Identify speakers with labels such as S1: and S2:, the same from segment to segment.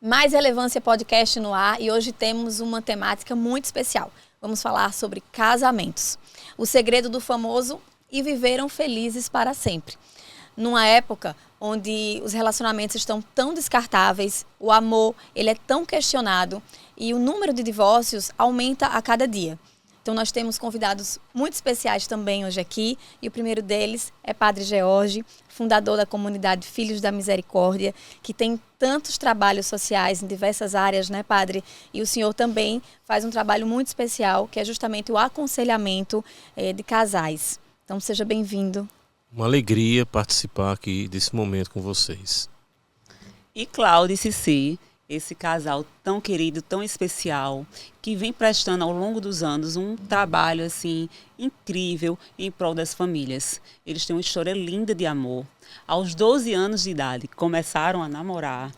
S1: Mais Relevância Podcast no ar e hoje temos uma temática muito especial. Vamos falar sobre casamentos. O segredo do famoso e viveram felizes para sempre. Numa época onde os relacionamentos estão tão descartáveis, o amor ele é tão questionado e o número de divórcios aumenta a cada dia. Então nós temos convidados muito especiais também hoje aqui e o primeiro deles é Padre George, fundador da comunidade Filhos da Misericórdia, que tem tantos trabalhos sociais em diversas áreas, né, Padre? E o senhor também faz um trabalho muito especial, que é justamente o aconselhamento de casais. Então seja bem-vindo.
S2: Uma alegria participar aqui desse momento com vocês.
S3: E Cláudia e Cici, esse casal tão querido, tão especial, que vem prestando ao longo dos anos um trabalho assim incrível em prol das famílias. Eles têm uma história linda de amor. Aos 12 anos de idade, começaram a namorar.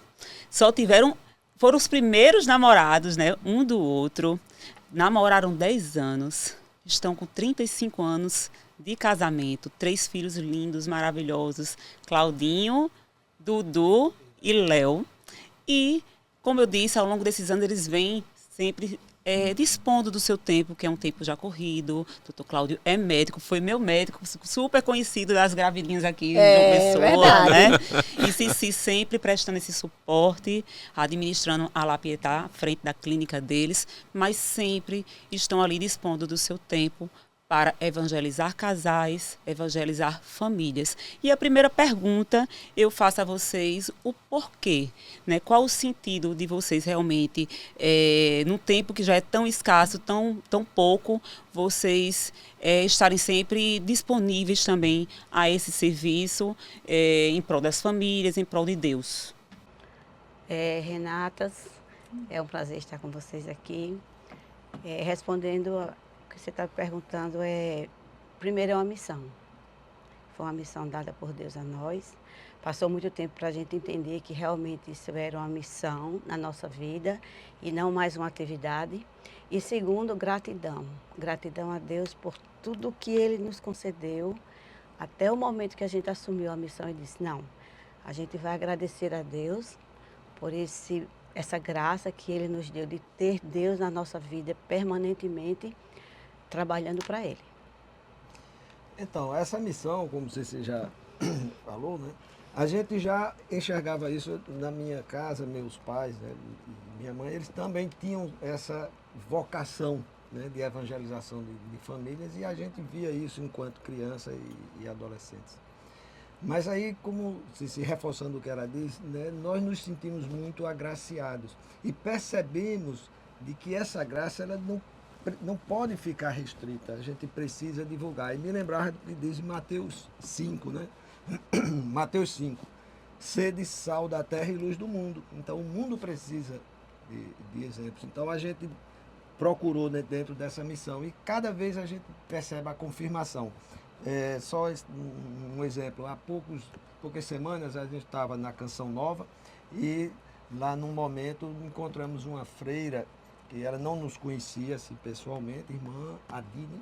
S3: Foram os primeiros namorados, né, um do outro. Namoraram 10 anos. Estão com 35 anos de casamento, 3 filhos lindos, maravilhosos, Claudinho, Dudu e Léo. E, como eu disse, ao longo desses anos eles vêm sempre dispondo do seu tempo, que é um tempo já corrido. Doutor Cláudio é médico, foi meu médico, super conhecido das gravidinhas aqui de João Pessoa, né? E Cici sempre prestando esse suporte, administrando a La Pietà, à frente da clínica deles, mas sempre estão ali dispondo do seu tempo para evangelizar casais, evangelizar famílias. E a primeira pergunta eu faço a vocês o porquê, né? Qual o sentido de vocês realmente, num tempo que já é tão escasso, tão pouco, vocês estarem sempre disponíveis também a esse serviço em prol das famílias, em prol de Deus.
S4: Renatas, é um prazer estar com vocês aqui. Respondendo o que você está perguntando, primeiro é uma missão. Foi uma missão dada por Deus a nós. Passou muito tempo para a gente entender que realmente isso era uma missão na nossa vida e não mais uma atividade. E segundo, gratidão. Gratidão a Deus por tudo que Ele nos concedeu até o momento que a gente assumiu a missão e disse, não, a gente vai agradecer a Deus por essa graça que Ele nos deu de ter Deus na nossa vida permanentemente, trabalhando para Ele.
S5: Então, essa missão, como você já falou, né? A gente já enxergava isso na minha casa, meus pais, né, minha mãe, eles também tinham essa vocação, né, de evangelização de famílias e a gente via isso enquanto criança e adolescentes. Mas aí, como se reforçando o que ela disse, né, nós nos sentimos muito agraciados e percebemos de que essa graça ela não pode ficar restrita, a gente precisa divulgar. E me lembrava que diz em Mateus 5, né? Mateus 5, sede sal da terra e luz do mundo. Então o mundo precisa de exemplos. Então a gente procurou, né, dentro dessa missão e cada vez a gente percebe a confirmação. Só um exemplo, há poucas semanas a gente estava na Canção Nova e lá num momento encontramos uma freira que ela não nos conhecia assim, pessoalmente, irmã Adine.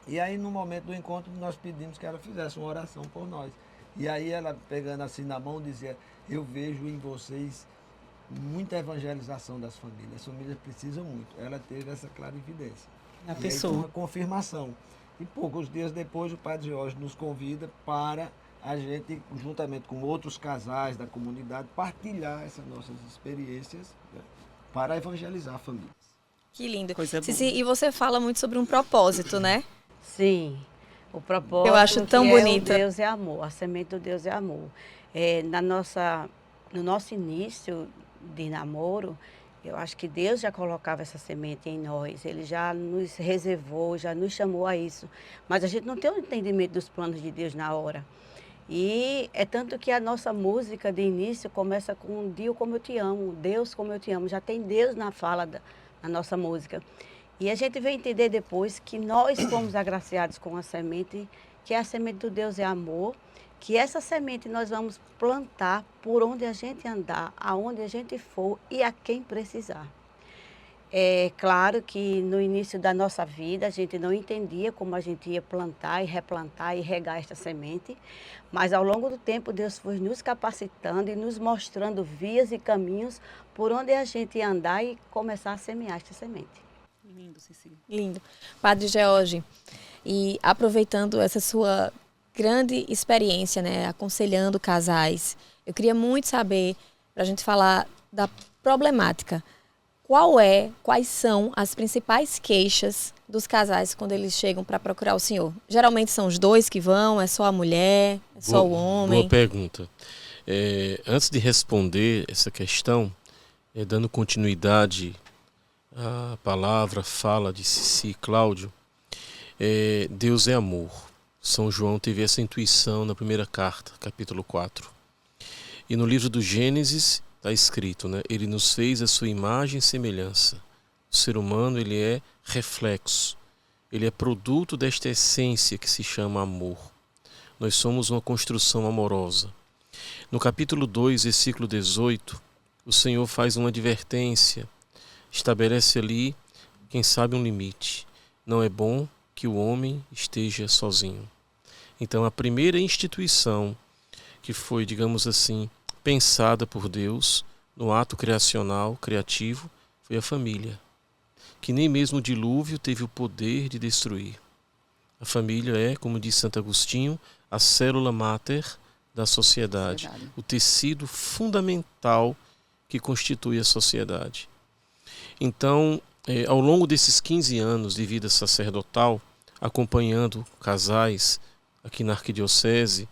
S5: E aí, no momento do encontro, nós pedimos que ela fizesse uma oração por nós. E aí, ela, pegando assim na mão, dizia, eu vejo em vocês muita evangelização das famílias. As famílias precisam muito. Ela teve essa clarividência.
S3: A
S5: e
S3: pessoa.
S5: aí, uma confirmação. E poucos dias depois, o Padre Jorge nos convida para a gente, juntamente com outros casais da comunidade, partilhar essas nossas experiências, né, para evangelizar famílias.
S1: Que lindo.
S3: Cici,
S1: e você fala muito sobre um propósito, né?
S4: Sim, o propósito
S1: eu acho tão
S4: que
S1: bonito.
S4: O Deus é amor, a semente do Deus é amor. No nosso início de namoro, eu acho que Deus já colocava essa semente em nós, Ele já nos reservou, já nos chamou a isso. Mas a gente não tem o entendimento dos planos de Deus na hora. E é tanto que a nossa música de início começa com Dio como eu te amo, Deus como eu te amo. Já tem Deus na fala na nossa música. E a gente vem entender depois que nós fomos agraciados com a semente, que a semente do Deus é amor, que essa semente nós vamos plantar por onde a gente andar, aonde a gente for e a quem precisar. É claro que no início da nossa vida a gente não entendia como a gente ia plantar e replantar e regar esta semente, mas ao longo do tempo Deus foi nos capacitando e nos mostrando vias e caminhos por onde a gente ia andar e começar a semear esta semente.
S3: Lindo, Cici.
S1: Lindo. Padre George, e aproveitando essa sua grande experiência, né, aconselhando casais, eu queria muito saber, para a gente falar da problemática, quais são as principais queixas dos casais quando eles chegam para procurar o senhor? Geralmente são os dois que vão, é só a mulher, é só o homem?
S2: Boa pergunta. Antes de responder essa questão, dando continuidade à palavra, fala de Cici e Cláudio, Deus é amor. São João teve essa intuição na primeira carta, capítulo 4. E no livro do Gênesis está escrito, né? Ele nos fez a sua imagem e semelhança. O ser humano, ele é reflexo. Ele é produto desta essência que se chama amor. Nós somos uma construção amorosa. No capítulo 2, versículo 18, o Senhor faz uma advertência, estabelece ali, quem sabe, um limite. Não é bom que o homem esteja sozinho. Então, a primeira instituição que foi, digamos assim, pensada por Deus no ato criacional, criativo, foi a família, que nem mesmo o dilúvio teve o poder de destruir. A família é, como diz Santo Agostinho, a célula máter da sociedade, o tecido fundamental que constitui a sociedade. Então, ao longo desses 15 anos de vida sacerdotal, acompanhando casais aqui na Arquidiocese,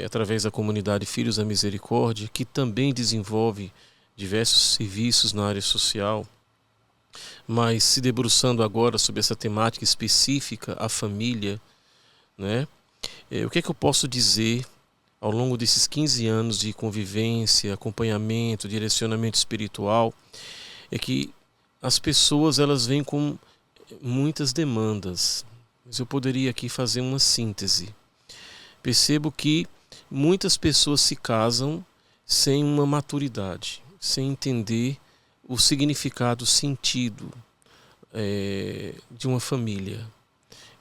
S2: através da comunidade Filhos da Misericórdia, que também desenvolve diversos serviços na área social, mas se debruçando agora sobre essa temática específica, a família, né? O que é que eu posso dizer ao longo desses 15 anos de convivência, acompanhamento, direcionamento espiritual, é que as pessoas elas vêm com muitas demandas, mas eu poderia aqui fazer uma síntese. Percebo que muitas pessoas se casam sem uma maturidade, sem entender o significado, o sentido de uma família.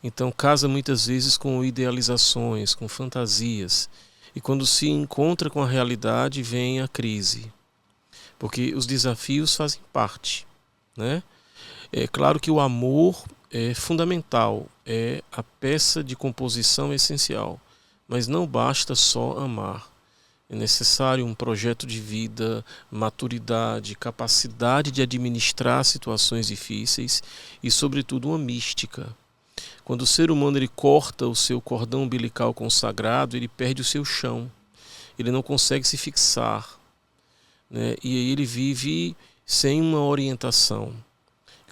S2: Então casa muitas vezes com idealizações, com fantasias, e quando se encontra com a realidade vem a crise, porque os desafios fazem parte, né? É claro que o amor é fundamental, é a peça de composição essencial. Mas não basta só amar. É necessário um projeto de vida, maturidade, capacidade de administrar situações difíceis e, sobretudo, uma mística. Quando o ser humano ele corta o seu cordão umbilical consagrado, ele perde o seu chão. Ele não consegue se fixar, né? E aí ele vive sem uma orientação.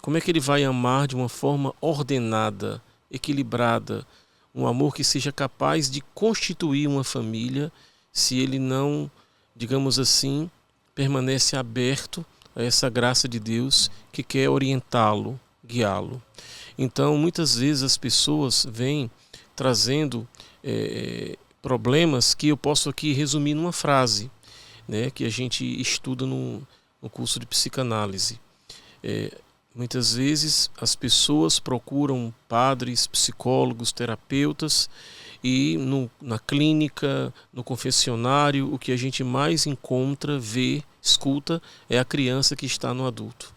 S2: Como é que ele vai amar de uma forma ordenada, equilibrada, um amor que seja capaz de constituir uma família, se ele não, digamos assim, permanece aberto a essa graça de Deus que quer orientá-lo, guiá-lo. Então, muitas vezes as pessoas vêm trazendo problemas que eu posso aqui resumir numa frase, né, que a gente estuda no curso de psicanálise. Muitas vezes as pessoas procuram padres, psicólogos, terapeutas e na clínica, no confessionário, o que a gente mais encontra, vê, escuta é a criança que está no adulto.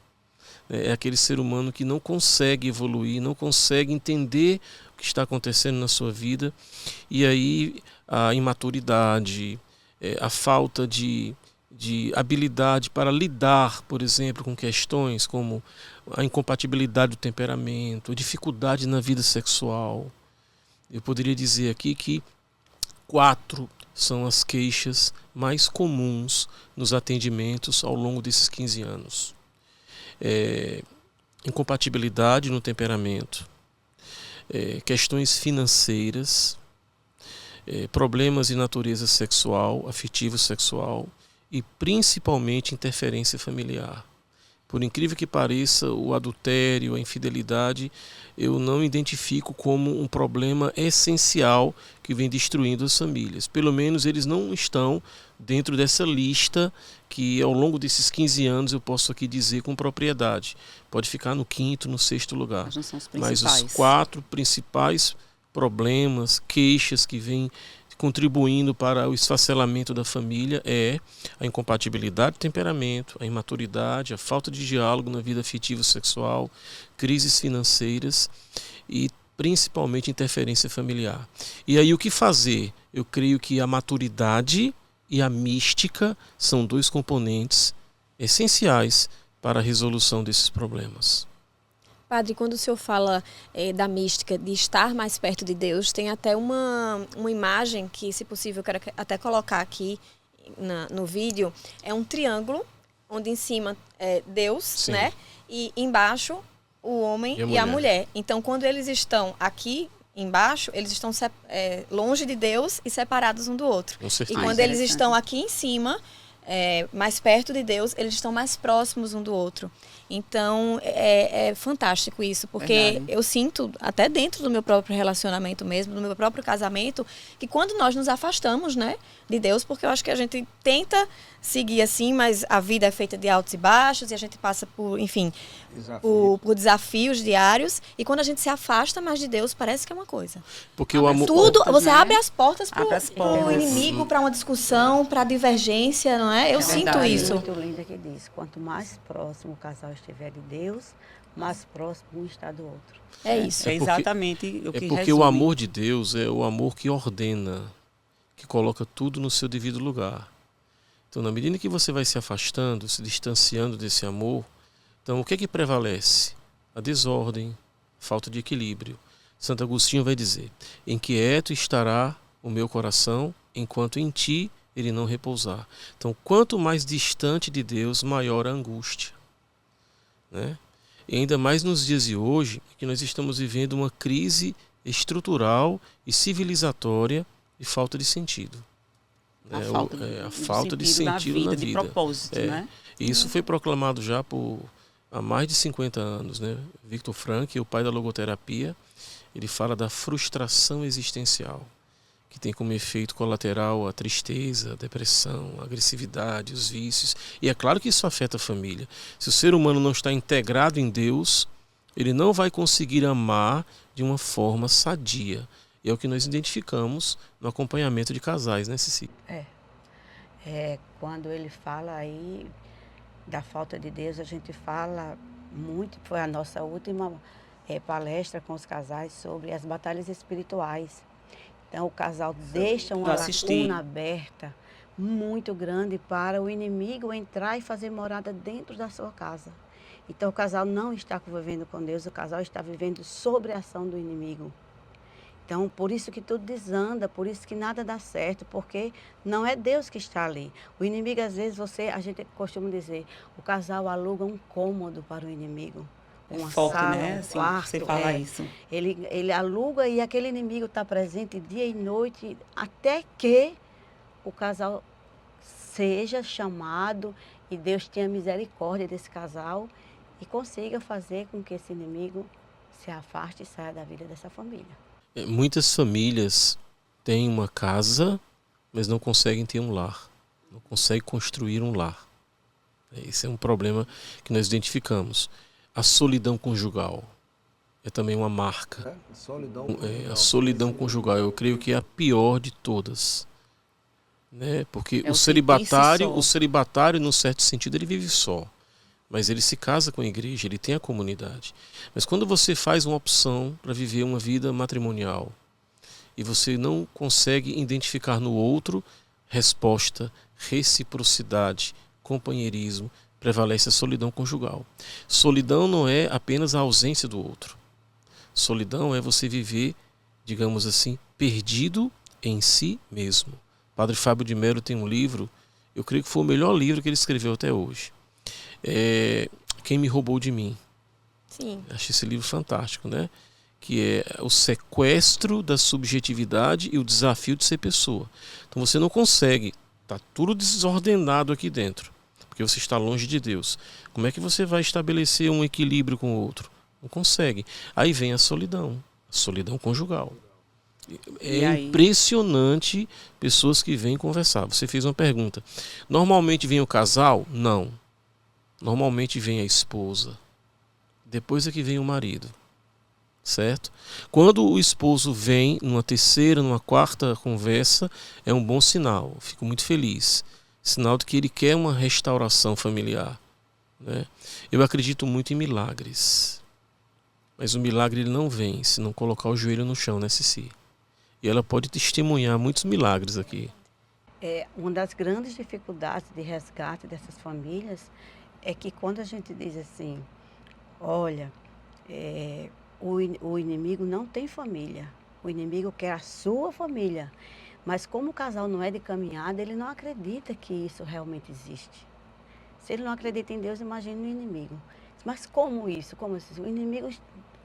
S2: É aquele ser humano que não consegue evoluir, não consegue entender o que está acontecendo na sua vida, e aí a imaturidade, a falta de habilidade para lidar, por exemplo, com questões como a incompatibilidade do temperamento, a dificuldade na vida sexual. Eu poderia dizer aqui que 4 são as queixas mais comuns nos atendimentos ao longo desses 15 anos. Incompatibilidade no temperamento, questões financeiras, problemas de natureza sexual, afetivo-sexual e principalmente interferência familiar. Por incrível que pareça, o adultério, a infidelidade, eu não identifico como um problema essencial que vem destruindo as famílias. Pelo menos eles não estão dentro dessa lista que ao longo desses 15 anos eu posso aqui dizer com propriedade. Pode ficar no 5º, no 6º lugar.
S3: Mas não são os
S2: Mas
S3: principais.
S2: os 4 principais problemas, queixas que vêm contribuindo para o esfacelamento da família é a incompatibilidade de temperamento, a imaturidade, a falta de diálogo na vida afetiva e sexual, crises financeiras e principalmente interferência familiar. E aí o que fazer? Eu creio que a maturidade e a mística são 2 componentes essenciais para a resolução desses problemas.
S1: Padre, quando o senhor fala da mística, de estar mais perto de Deus, tem até uma imagem que, se possível, eu quero até colocar aqui no vídeo. É um triângulo, onde em cima é Deus,
S2: Sim.
S1: né? E embaixo o homem e a mulher. Então, quando eles estão aqui embaixo, eles estão longe de Deus e separados um do outro.
S2: Com certeza.
S1: E quando eles estão aqui em cima, mais perto de Deus, eles estão mais próximos um do outro. Então, é fantástico isso, porque
S3: Verdade.
S1: eu sinto, até dentro do meu próprio relacionamento mesmo, do meu próprio casamento, que quando nós nos afastamos, né, de Deus, porque eu acho que a gente tenta seguir assim, mas a vida é feita de altos e baixos, e a gente passa por, enfim, por desafios diários, e quando a gente se afasta mais de Deus, parece que é uma coisa.
S2: Porque o amor...
S1: Tudo, você
S3: né?
S1: abre as portas para
S3: Abre as portas.
S1: o inimigo, para uma discussão, para divergência, não é? Eu sinto
S3: verdade.
S1: isso.
S4: Muito linda que diz, quanto mais próximo o casal estiver de Deus, mais próximo um está do outro.
S1: É isso.
S3: É exatamente o que
S2: É porque
S3: resume.
S2: o amor de Deus é o amor que ordena, que coloca tudo no seu devido lugar. Então, na medida que você vai se afastando, se distanciando desse amor, então o que é que prevalece? A desordem, a falta de equilíbrio. Santo Agostinho vai dizer: inquieto estará o meu coração, enquanto em ti ele não repousar. Então, quanto mais distante de Deus, maior a angústia, né? E ainda mais nos dias de hoje, que nós estamos vivendo uma crise estrutural e civilizatória de falta de sentido.
S3: A
S2: né?
S3: falta,
S2: A falta de sentido na vida.
S3: de propósito, né?
S2: E isso foi proclamado já há mais de 50 anos, né? Viktor Frankl, o pai da logoterapia, ele fala da frustração existencial, que tem como efeito colateral a tristeza, a depressão, a agressividade, os vícios. E é claro que isso afeta a família. Se o ser humano não está integrado em Deus, ele não vai conseguir amar de uma forma sadia. E é o que nós identificamos no acompanhamento de casais, né, Cici?
S4: Quando ele fala aí da falta de Deus, a gente fala muito, foi a nossa última palestra com os casais sobre as batalhas espirituais. Então, o casal deixa uma lacuna aberta muito grande para o inimigo entrar e fazer morada dentro da sua casa. Então, o casal não está convivendo com Deus, o casal está vivendo sob a ação do inimigo. Então, por isso que tudo desanda, por isso que nada dá certo, porque não é Deus que está ali. O inimigo, às vezes, a gente costuma dizer, o casal aluga um cômodo para o inimigo. Uma
S3: forte,
S4: sala,
S3: né?
S4: um
S3: Assim,
S4: quarto.
S3: você fala isso.
S4: Ele aluga e aquele inimigo está presente dia e noite, até que o casal seja chamado e Deus tenha misericórdia desse casal e consiga fazer com que esse inimigo se afaste e saia da vida dessa família.
S2: Muitas famílias têm uma casa, mas não conseguem ter um lar. Não conseguem construir um lar. Esse é um problema que nós identificamos. A solidão conjugal é também uma marca. A solidão conjugal, eu creio que é a pior de todas. Né? Porque o celibatário, num certo sentido, ele vive só. Mas ele se casa com a igreja, ele tem a comunidade. Mas quando você faz uma opção para viver uma vida matrimonial e você não consegue identificar no outro resposta, reciprocidade, companheirismo, prevalece a solidão conjugal. Solidão não é apenas a ausência do outro. Solidão é você viver, digamos assim, perdido em si mesmo. Padre Fábio de Mello tem um livro, eu creio que foi o melhor livro que ele escreveu até hoje. Quem me roubou de mim.
S1: Sim.
S2: Achei esse livro fantástico, né? Que é o sequestro da subjetividade e o desafio de ser pessoa. Então você não consegue, está tudo desordenado aqui dentro, porque você está longe de Deus. Como é que você vai estabelecer um equilíbrio com o outro? Não consegue. Aí vem a solidão conjugal. É
S3: aí?
S2: impressionante pessoas que vêm conversar. Você fez uma pergunta. Normalmente vem o casal? Não. Normalmente vem a esposa. Depois é que vem o marido. Certo? Quando o esposo vem numa terceira, numa quarta conversa, é um bom sinal. Fico muito feliz. Sinal de que ele quer uma restauração familiar. Né? Eu acredito muito em milagres. Mas o milagre ele não vem se não colocar o joelho no chão, né, Cici? E ela pode testemunhar muitos milagres aqui.
S4: Uma das grandes dificuldades de resgate dessas famílias é que quando a gente diz assim, olha, o inimigo não tem família, o inimigo quer a sua família, mas como o casal não é de caminhada, ele não acredita que isso realmente existe. Se ele não acredita em Deus, imagine no inimigo. Mas como isso? Como assim? O inimigo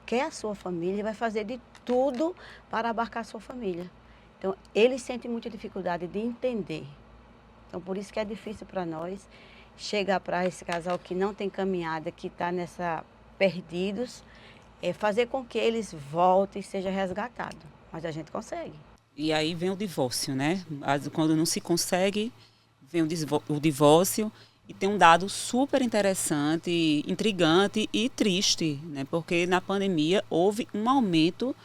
S4: quer a sua família e vai fazer de tudo para abarcar a sua família. Então, ele sente muita dificuldade de entender. Então, por isso que é difícil para nós chegar para esse casal que não tem caminhada, que está nessa perdidos, fazer com que eles voltem e seja resgatado. Mas a gente consegue.
S3: E aí vem o divórcio, né? Quando não se consegue, vem o divórcio. E tem um dado super interessante, intrigante e triste, né? Porque na pandemia houve um aumento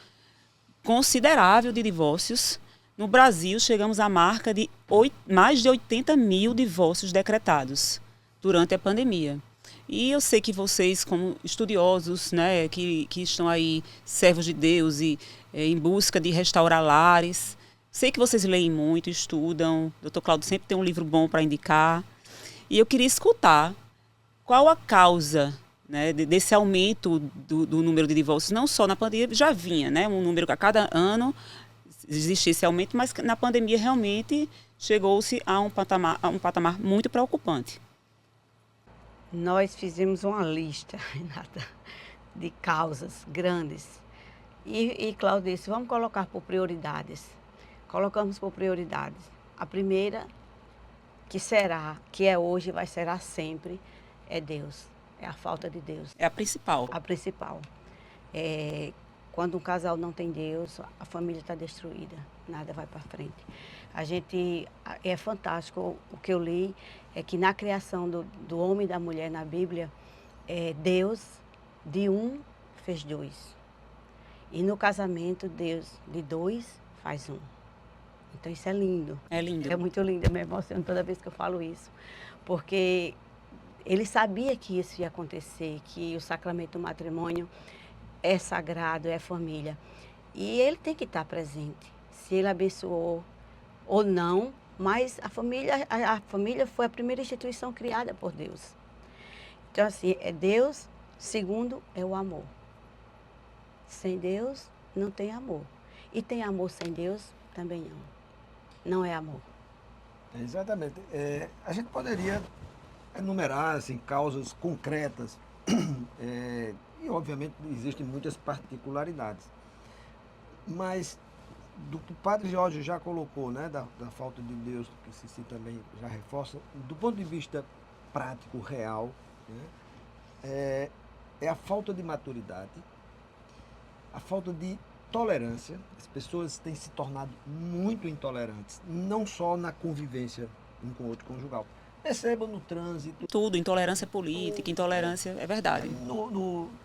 S3: considerável de divórcios. No Brasil, chegamos à marca de mais de 80 mil divórcios decretados durante a pandemia. E eu sei que vocês, como estudiosos, né, que estão aí, servos de Deus e em busca de restaurar lares, sei que vocês leem muito, estudam. O Dr. Cláudio sempre tem um livro bom para indicar. E eu queria escutar qual a causa, né, desse aumento do número de divórcios, não só na pandemia, já vinha, né, um número a cada ano existia esse aumento, mas na pandemia realmente chegou-se a um patamar muito preocupante.
S4: Nós fizemos uma lista, Renata, de causas grandes. E Cláudio disse, vamos colocar por prioridades. Colocamos por prioridades. A primeira, que é hoje e vai ser sempre, é Deus. É a falta de Deus.
S3: É a principal.
S4: A principal. Quando um casal não tem Deus, a família está destruída. Nada vai para frente. É fantástico o que eu li, é que na criação do homem e da mulher na Bíblia, Deus de um fez dois. E no casamento, Deus de dois faz um. Então isso é lindo.
S3: É lindo.
S4: É muito lindo, eu me emociono toda vez que eu falo isso. Porque ele sabia que isso ia acontecer, que o sacramento do matrimônio é sagrado, é família. E ele tem que estar presente. Se ele abençoou ou não, mas a família foi a primeira instituição criada por Deus. Então, assim, é Deus, segundo é o amor. Sem Deus, não tem amor. E tem amor sem Deus, também não. Não é amor.
S5: Exatamente. A gente poderia enumerar assim, causas concretas e, obviamente, existem muitas particularidades. Mas, do que o Padre Jorge já colocou, né, da falta de Deus, que Cici também já reforça, do ponto de vista prático, real, né, é a falta de maturidade, a falta de tolerância. As pessoas têm se tornado muito intolerantes, não só na convivência um com o outro conjugal. Percebam no trânsito.
S3: Tudo, intolerância política, intolerância, é verdade.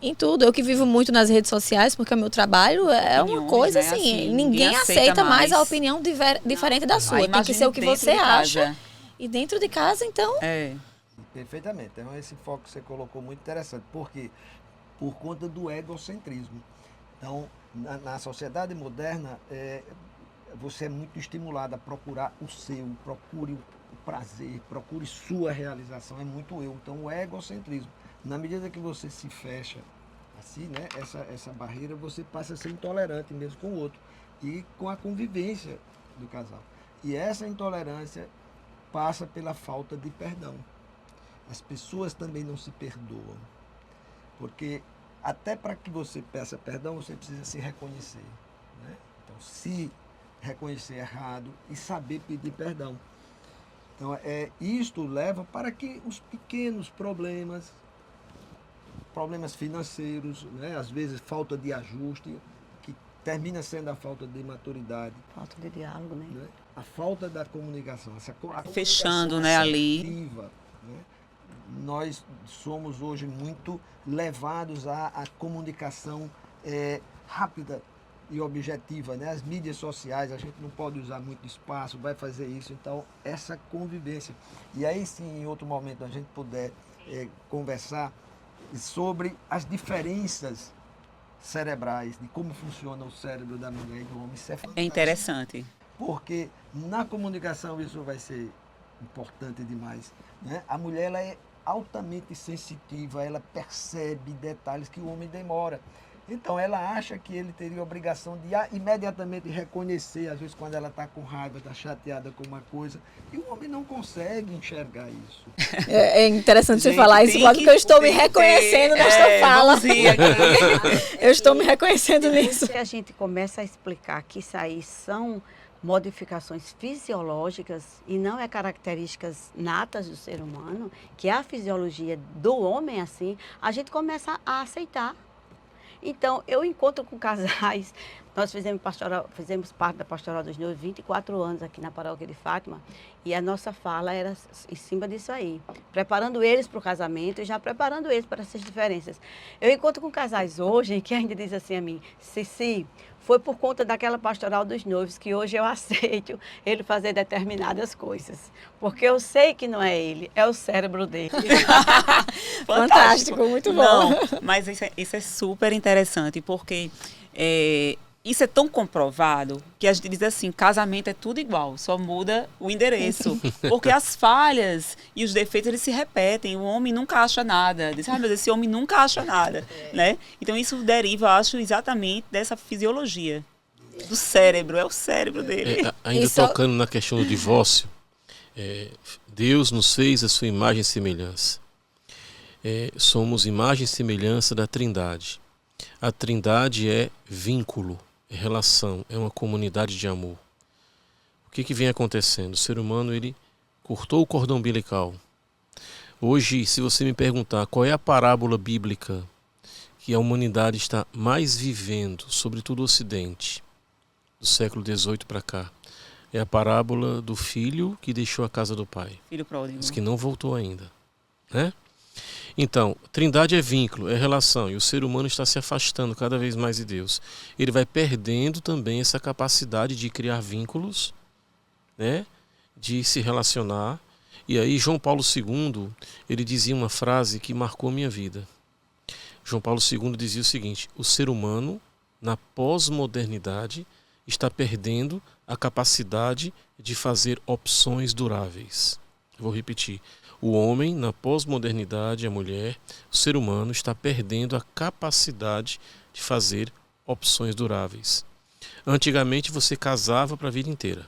S1: Em tudo, eu que vivo muito nas redes sociais, porque o meu trabalho é uma coisa, né, assim, ninguém aceita mais a opinião diferente da sua. Tem que ser o que você acha. E dentro de casa, então...
S5: Perfeitamente. Então, esse foco que você colocou muito interessante. Por quê? Por conta do egocentrismo. Então, na sociedade moderna, você é muito estimulado a procurar o seu, procure o prazer, procure sua realização, é muito eu. Então, o egocentrismo. Na medida que você se fecha assim, né, essa barreira, você passa a ser intolerante mesmo com o outro e com a convivência do casal. E essa intolerância passa pela falta de perdão. As pessoas também não se perdoam, porque até para que você peça perdão, você precisa se reconhecer, né? Então, se reconhecer errado e saber pedir perdão. Então, isto leva para que os pequenos problemas financeiros, né? Às vezes falta de ajuste, que termina sendo a falta de maturidade,
S4: Falta de diálogo, né?
S5: né? A falta da comunicação. A
S3: Fechando,
S5: comunicação
S3: né, ali.
S5: assertiva, né? Nós somos hoje muito levados à comunicação rápida e objetiva, né? As mídias sociais, a gente não pode usar muito espaço, vai fazer isso, então essa convivência. E aí sim, em outro momento, a gente puder conversar sobre as diferenças cerebrais, de como funciona o cérebro da mulher e do homem. Isso é fantástico.
S3: É interessante.
S5: Porque na comunicação isso vai ser importante demais, né? A mulher ela é altamente sensitiva, ela percebe detalhes que o homem demora. Então ela acha que ele teria a obrigação de imediatamente reconhecer, às vezes quando ela está com raiva, está chateada com uma coisa, e o homem não consegue enxergar isso.
S1: É interessante você
S3: Gente,
S1: falar isso,
S3: tem
S1: porque eu estou me
S3: tem que
S1: reconhecendo
S3: ter,
S1: nesta fala.
S3: mãozinha aqui.
S1: Eu estou me reconhecendo nisso.
S4: Se a gente começa a explicar que isso aí são modificações fisiológicas e não é características natas do ser humano, que é a fisiologia do homem assim, a gente começa a aceitar. Então, eu encontro com casais, nós fizemos parte da Pastoral dos Noivos 24 anos aqui na Paróquia de Fátima, e a nossa fala era em cima disso aí, preparando eles para o casamento e já preparando eles para essas diferenças. Eu encontro com casais hoje que ainda dizem assim a mim, Cici, foi por conta daquela Pastoral dos Noivos que hoje eu aceito ele fazer determinadas coisas, porque eu sei que não é ele, é o cérebro dele.
S1: Fantástico, muito bom.
S3: Não, mas isso é super interessante, porque isso é tão comprovado que a gente diz assim, casamento é tudo igual, só muda o endereço. Porque as falhas e os defeitos, eles se repetem. O homem nunca acha nada. Diz, meu Deus, esse homem nunca acha nada. Né? Então, isso deriva, eu acho, exatamente dessa fisiologia do cérebro. É o cérebro dele.
S2: Ainda
S1: Isso-
S2: tocando na questão do divórcio, Deus nos fez a sua imagem e semelhança. Somos imagem e semelhança da Trindade. A Trindade é vínculo, é relação, é uma comunidade de amor. O que vem acontecendo? O ser humano ele cortou o cordão umbilical. Hoje, se você me perguntar qual é a parábola bíblica que a humanidade está mais vivendo, sobretudo o Ocidente, do século XVIII para cá, é a parábola do filho que deixou a casa do pai,
S3: Filho pródigo.
S2: mas que não voltou ainda, né? Então, Trindade é vínculo, é relação, e o ser humano está se afastando cada vez mais de Deus. Ele vai perdendo também essa capacidade de criar vínculos, né? De se relacionar. E aí João Paulo II, ele dizia uma frase que marcou minha vida. João Paulo II dizia o seguinte: o ser humano, na pós-modernidade, está perdendo a capacidade de fazer opções duráveis. Vou repetir. O homem, na pós-modernidade, a mulher, o ser humano está perdendo a capacidade de fazer opções duráveis. Antigamente você casava para a vida inteira.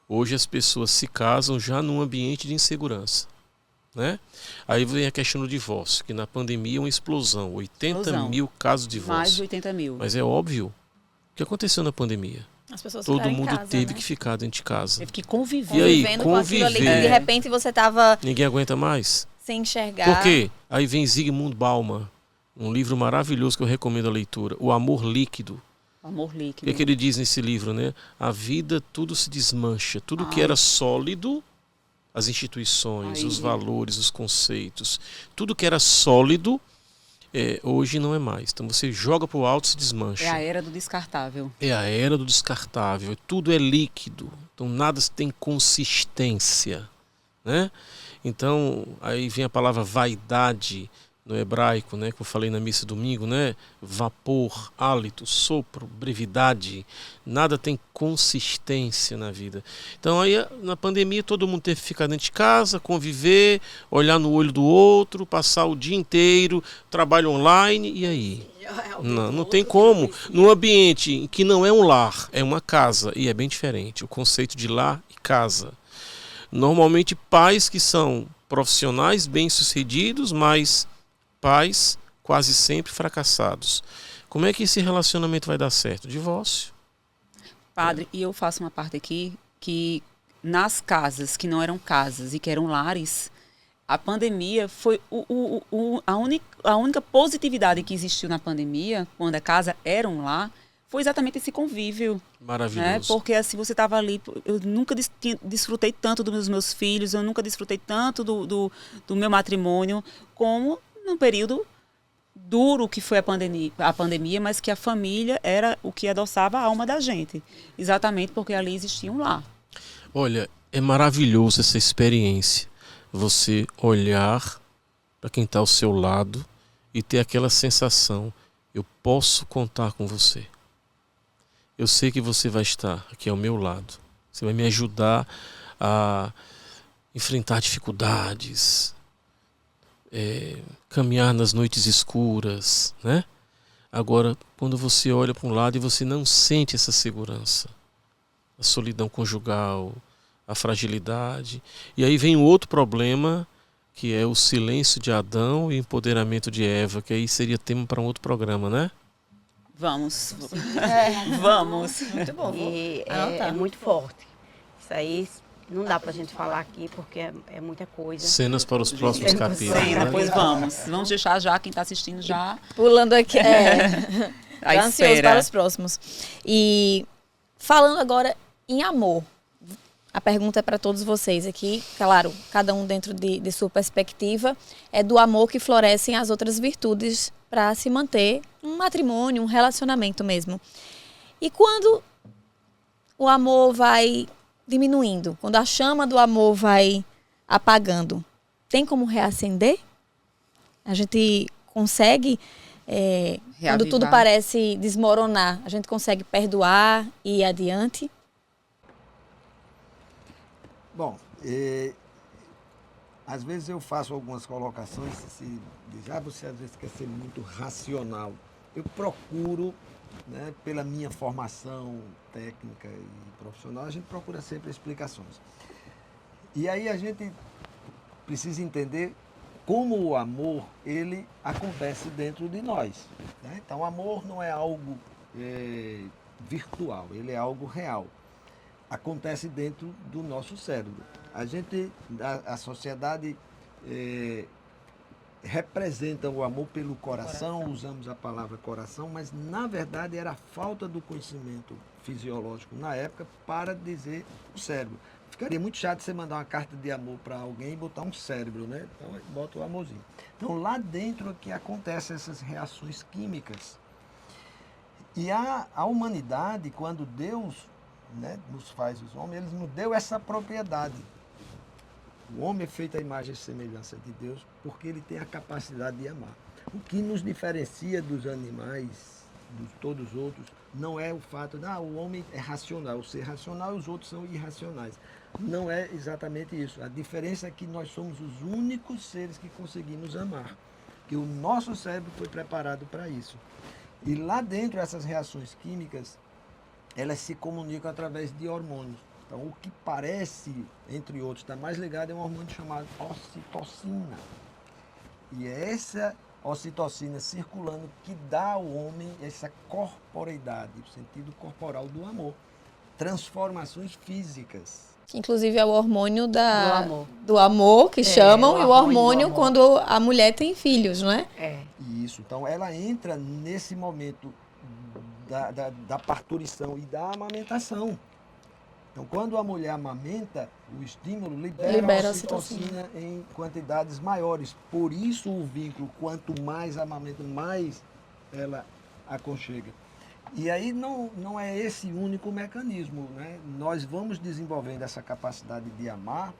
S2: Hoje as pessoas se casam já num ambiente de insegurança, né? Aí vem a questão do divórcio, que na pandemia é uma explosão, 80 mil casos de divórcio.
S3: Mais de 80 mil.
S2: Mas é óbvio o que aconteceu na pandemia.
S1: As pessoas
S2: Todo
S1: ficaram em
S2: mundo
S1: casa,
S2: teve
S1: né?
S2: que ficar dentro de casa.
S3: Teve que conviver.
S2: E aí,
S1: Convivendo com aquilo ali,
S2: conviver.
S1: de repente você estava
S2: Ninguém aguenta mais.
S1: sem enxergar.
S2: Por quê? Aí vem Zygmunt Bauman, um livro maravilhoso que eu recomendo a leitura, O Amor Líquido.
S3: Amor
S2: O
S3: líquido.
S2: que ele diz nesse livro, né? A vida, tudo se desmancha. Tudo que era sólido, as instituições,
S3: Aí.
S2: os valores, os conceitos, tudo que era sólido, hoje não é mais. Então você joga para o alto e se desmancha.
S3: É a era do descartável.
S2: É a era do descartável. Tudo é líquido. Então nada tem consistência, né? Então aí vem a palavra vaidade no hebraico, né? Que eu falei na missa domingo, né? Vapor, hálito, sopro, brevidade. Nada tem consistência na vida. Então aí na pandemia todo mundo teve que ficar dentro de casa, conviver, olhar no olho do outro, passar o dia inteiro, trabalho online, e aí? Não tem como. Num ambiente que não é um lar, é uma casa, e é bem diferente. O conceito de lar e casa. Normalmente pais que são profissionais bem-sucedidos, mas pais quase sempre fracassados. Como é que esse relacionamento vai dar certo? Divórcio.
S3: Padre, e eu faço uma parte aqui que nas casas que não eram casas e que eram lares, a pandemia foi a única positividade que existiu na pandemia, quando a casa era um lar, foi exatamente esse convívio.
S2: Maravilhoso.
S3: Né? Porque assim, você estava ali, eu nunca desfrutei tanto dos meus filhos, eu nunca desfrutei tanto do meu matrimônio, como num período duro que foi a pandemia, mas que a família era o que adoçava a alma da gente. Exatamente porque ali existia um lar.
S2: Olha, é maravilhoso essa experiência. Você olhar para quem está ao seu lado e ter aquela sensação: eu posso contar com você. Eu sei que você vai estar aqui ao meu lado. Você vai me ajudar a enfrentar dificuldades, caminhar nas noites escuras, né? Agora, quando você olha para um lado e você não sente essa segurança, a solidão conjugal, a fragilidade, e aí vem um outro problema, que é o silêncio de Adão e o empoderamento de Eva, que aí seria tema para um outro programa, né?
S3: Vamos. Vamos.
S1: Muito bom.
S4: E
S1: anotar.
S4: é muito forte. Isso aí não dá pra gente falar aqui porque é muita coisa.
S2: Cenas para os próximos capítulos.
S3: Sim,
S2: Né?
S3: depois vamos deixar já quem está assistindo já
S1: Pulando aqui.
S3: à
S1: Tô ansioso
S3: espera.
S1: para os próximos. E falando agora em amor. A pergunta é para todos vocês aqui, claro, cada um dentro de sua perspectiva, é do amor que florescem as outras virtudes para se manter um matrimônio, um relacionamento mesmo. E quando o amor vai diminuindo, quando a chama do amor vai apagando, tem como reacender? A gente consegue, quando tudo
S3: Reavivar.
S1: parece desmoronar, a gente consegue perdoar e ir adiante?
S5: Bom, às vezes eu faço algumas colocações, se diz, você às vezes quer ser muito racional. Eu procuro, né, pela minha formação técnica e profissional, a gente procura sempre explicações. E aí a gente precisa entender como o amor, ele acontece dentro de nós. Né? Então, o amor não é algo virtual, ele é algo real. Acontece dentro do nosso cérebro. A sociedade representa o amor pelo coração, usamos a palavra coração, mas na verdade era a falta do conhecimento fisiológico na época para dizer o cérebro. Ficaria muito chato você mandar uma carta de amor para alguém e botar um cérebro, né? Então bota o amorzinho. Então lá dentro é que acontecem essas reações químicas. E a humanidade, quando Deus, né, nos faz os homens, ele nos deu essa propriedade. O homem é feito à imagem e semelhança de Deus porque ele tem a capacidade de amar. O que nos diferencia dos animais, de todos os outros, não é o fato de o homem é racional, o ser racional e os outros são irracionais. Não é exatamente isso. A diferença é que nós somos os únicos seres que conseguimos amar. Que o nosso cérebro foi preparado para isso. E lá dentro, essas reações químicas, elas se comunicam através de hormônios. Então, o que parece, entre outros, está mais ligado é um hormônio chamado ocitocina. E é essa ocitocina circulando que dá ao homem essa corporeidade, o sentido corporal do amor. Transformações físicas.
S1: Que inclusive é o hormônio do
S4: amor.
S1: amor que chamam,
S4: o
S1: e o
S4: hormônio do
S1: hormônio
S4: amor.
S1: quando a mulher tem filhos, não é?
S5: Isso. Então, ela entra nesse momento da parturição e da amamentação. Então, quando a mulher amamenta, o estímulo libera a ocitocina em quantidades maiores. Por isso o vínculo, quanto mais amamenta, mais ela aconchega. E aí não é esse único mecanismo, né? Nós vamos desenvolvendo essa capacidade de amar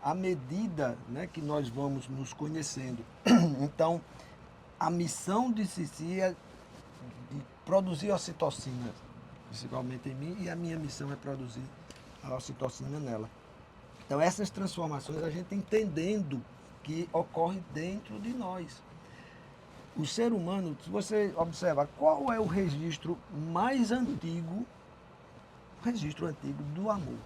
S5: à medida, né, que nós vamos nos conhecendo. Então, a missão de Cici é de produzir ocitocina, principalmente em mim, e a minha missão é produzir a ocitocina nela. Então, essas transformações a gente entendendo que ocorre dentro de nós. O ser humano, se você observar, qual é o registro mais antigo, o registro antigo do amor?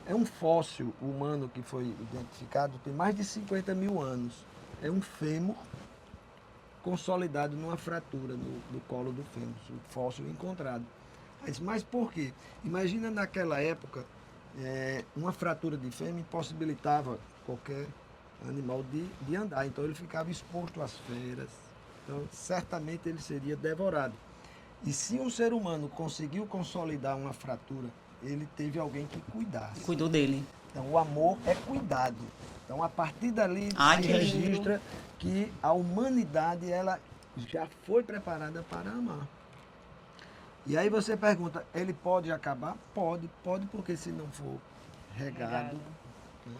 S5: É um fóssil humano que foi identificado, tem mais de 50 mil anos. É um fêmur consolidado numa fratura no colo do fêmur, o fóssil encontrado. Mas por quê? Imagina naquela época, uma fratura de fêmur impossibilitava qualquer animal de andar, então ele ficava exposto às feras, então certamente ele seria devorado. E se um ser humano conseguiu consolidar uma fratura, ele teve alguém que cuidasse.
S3: Cuidou dele.
S5: Então, o amor é cuidado. Então, a partir dali,
S3: Ai,
S5: se
S3: que lindo.
S5: registra que a humanidade ela já foi preparada para amar. E aí você pergunta, ele pode acabar? Pode, porque se não for regado, né,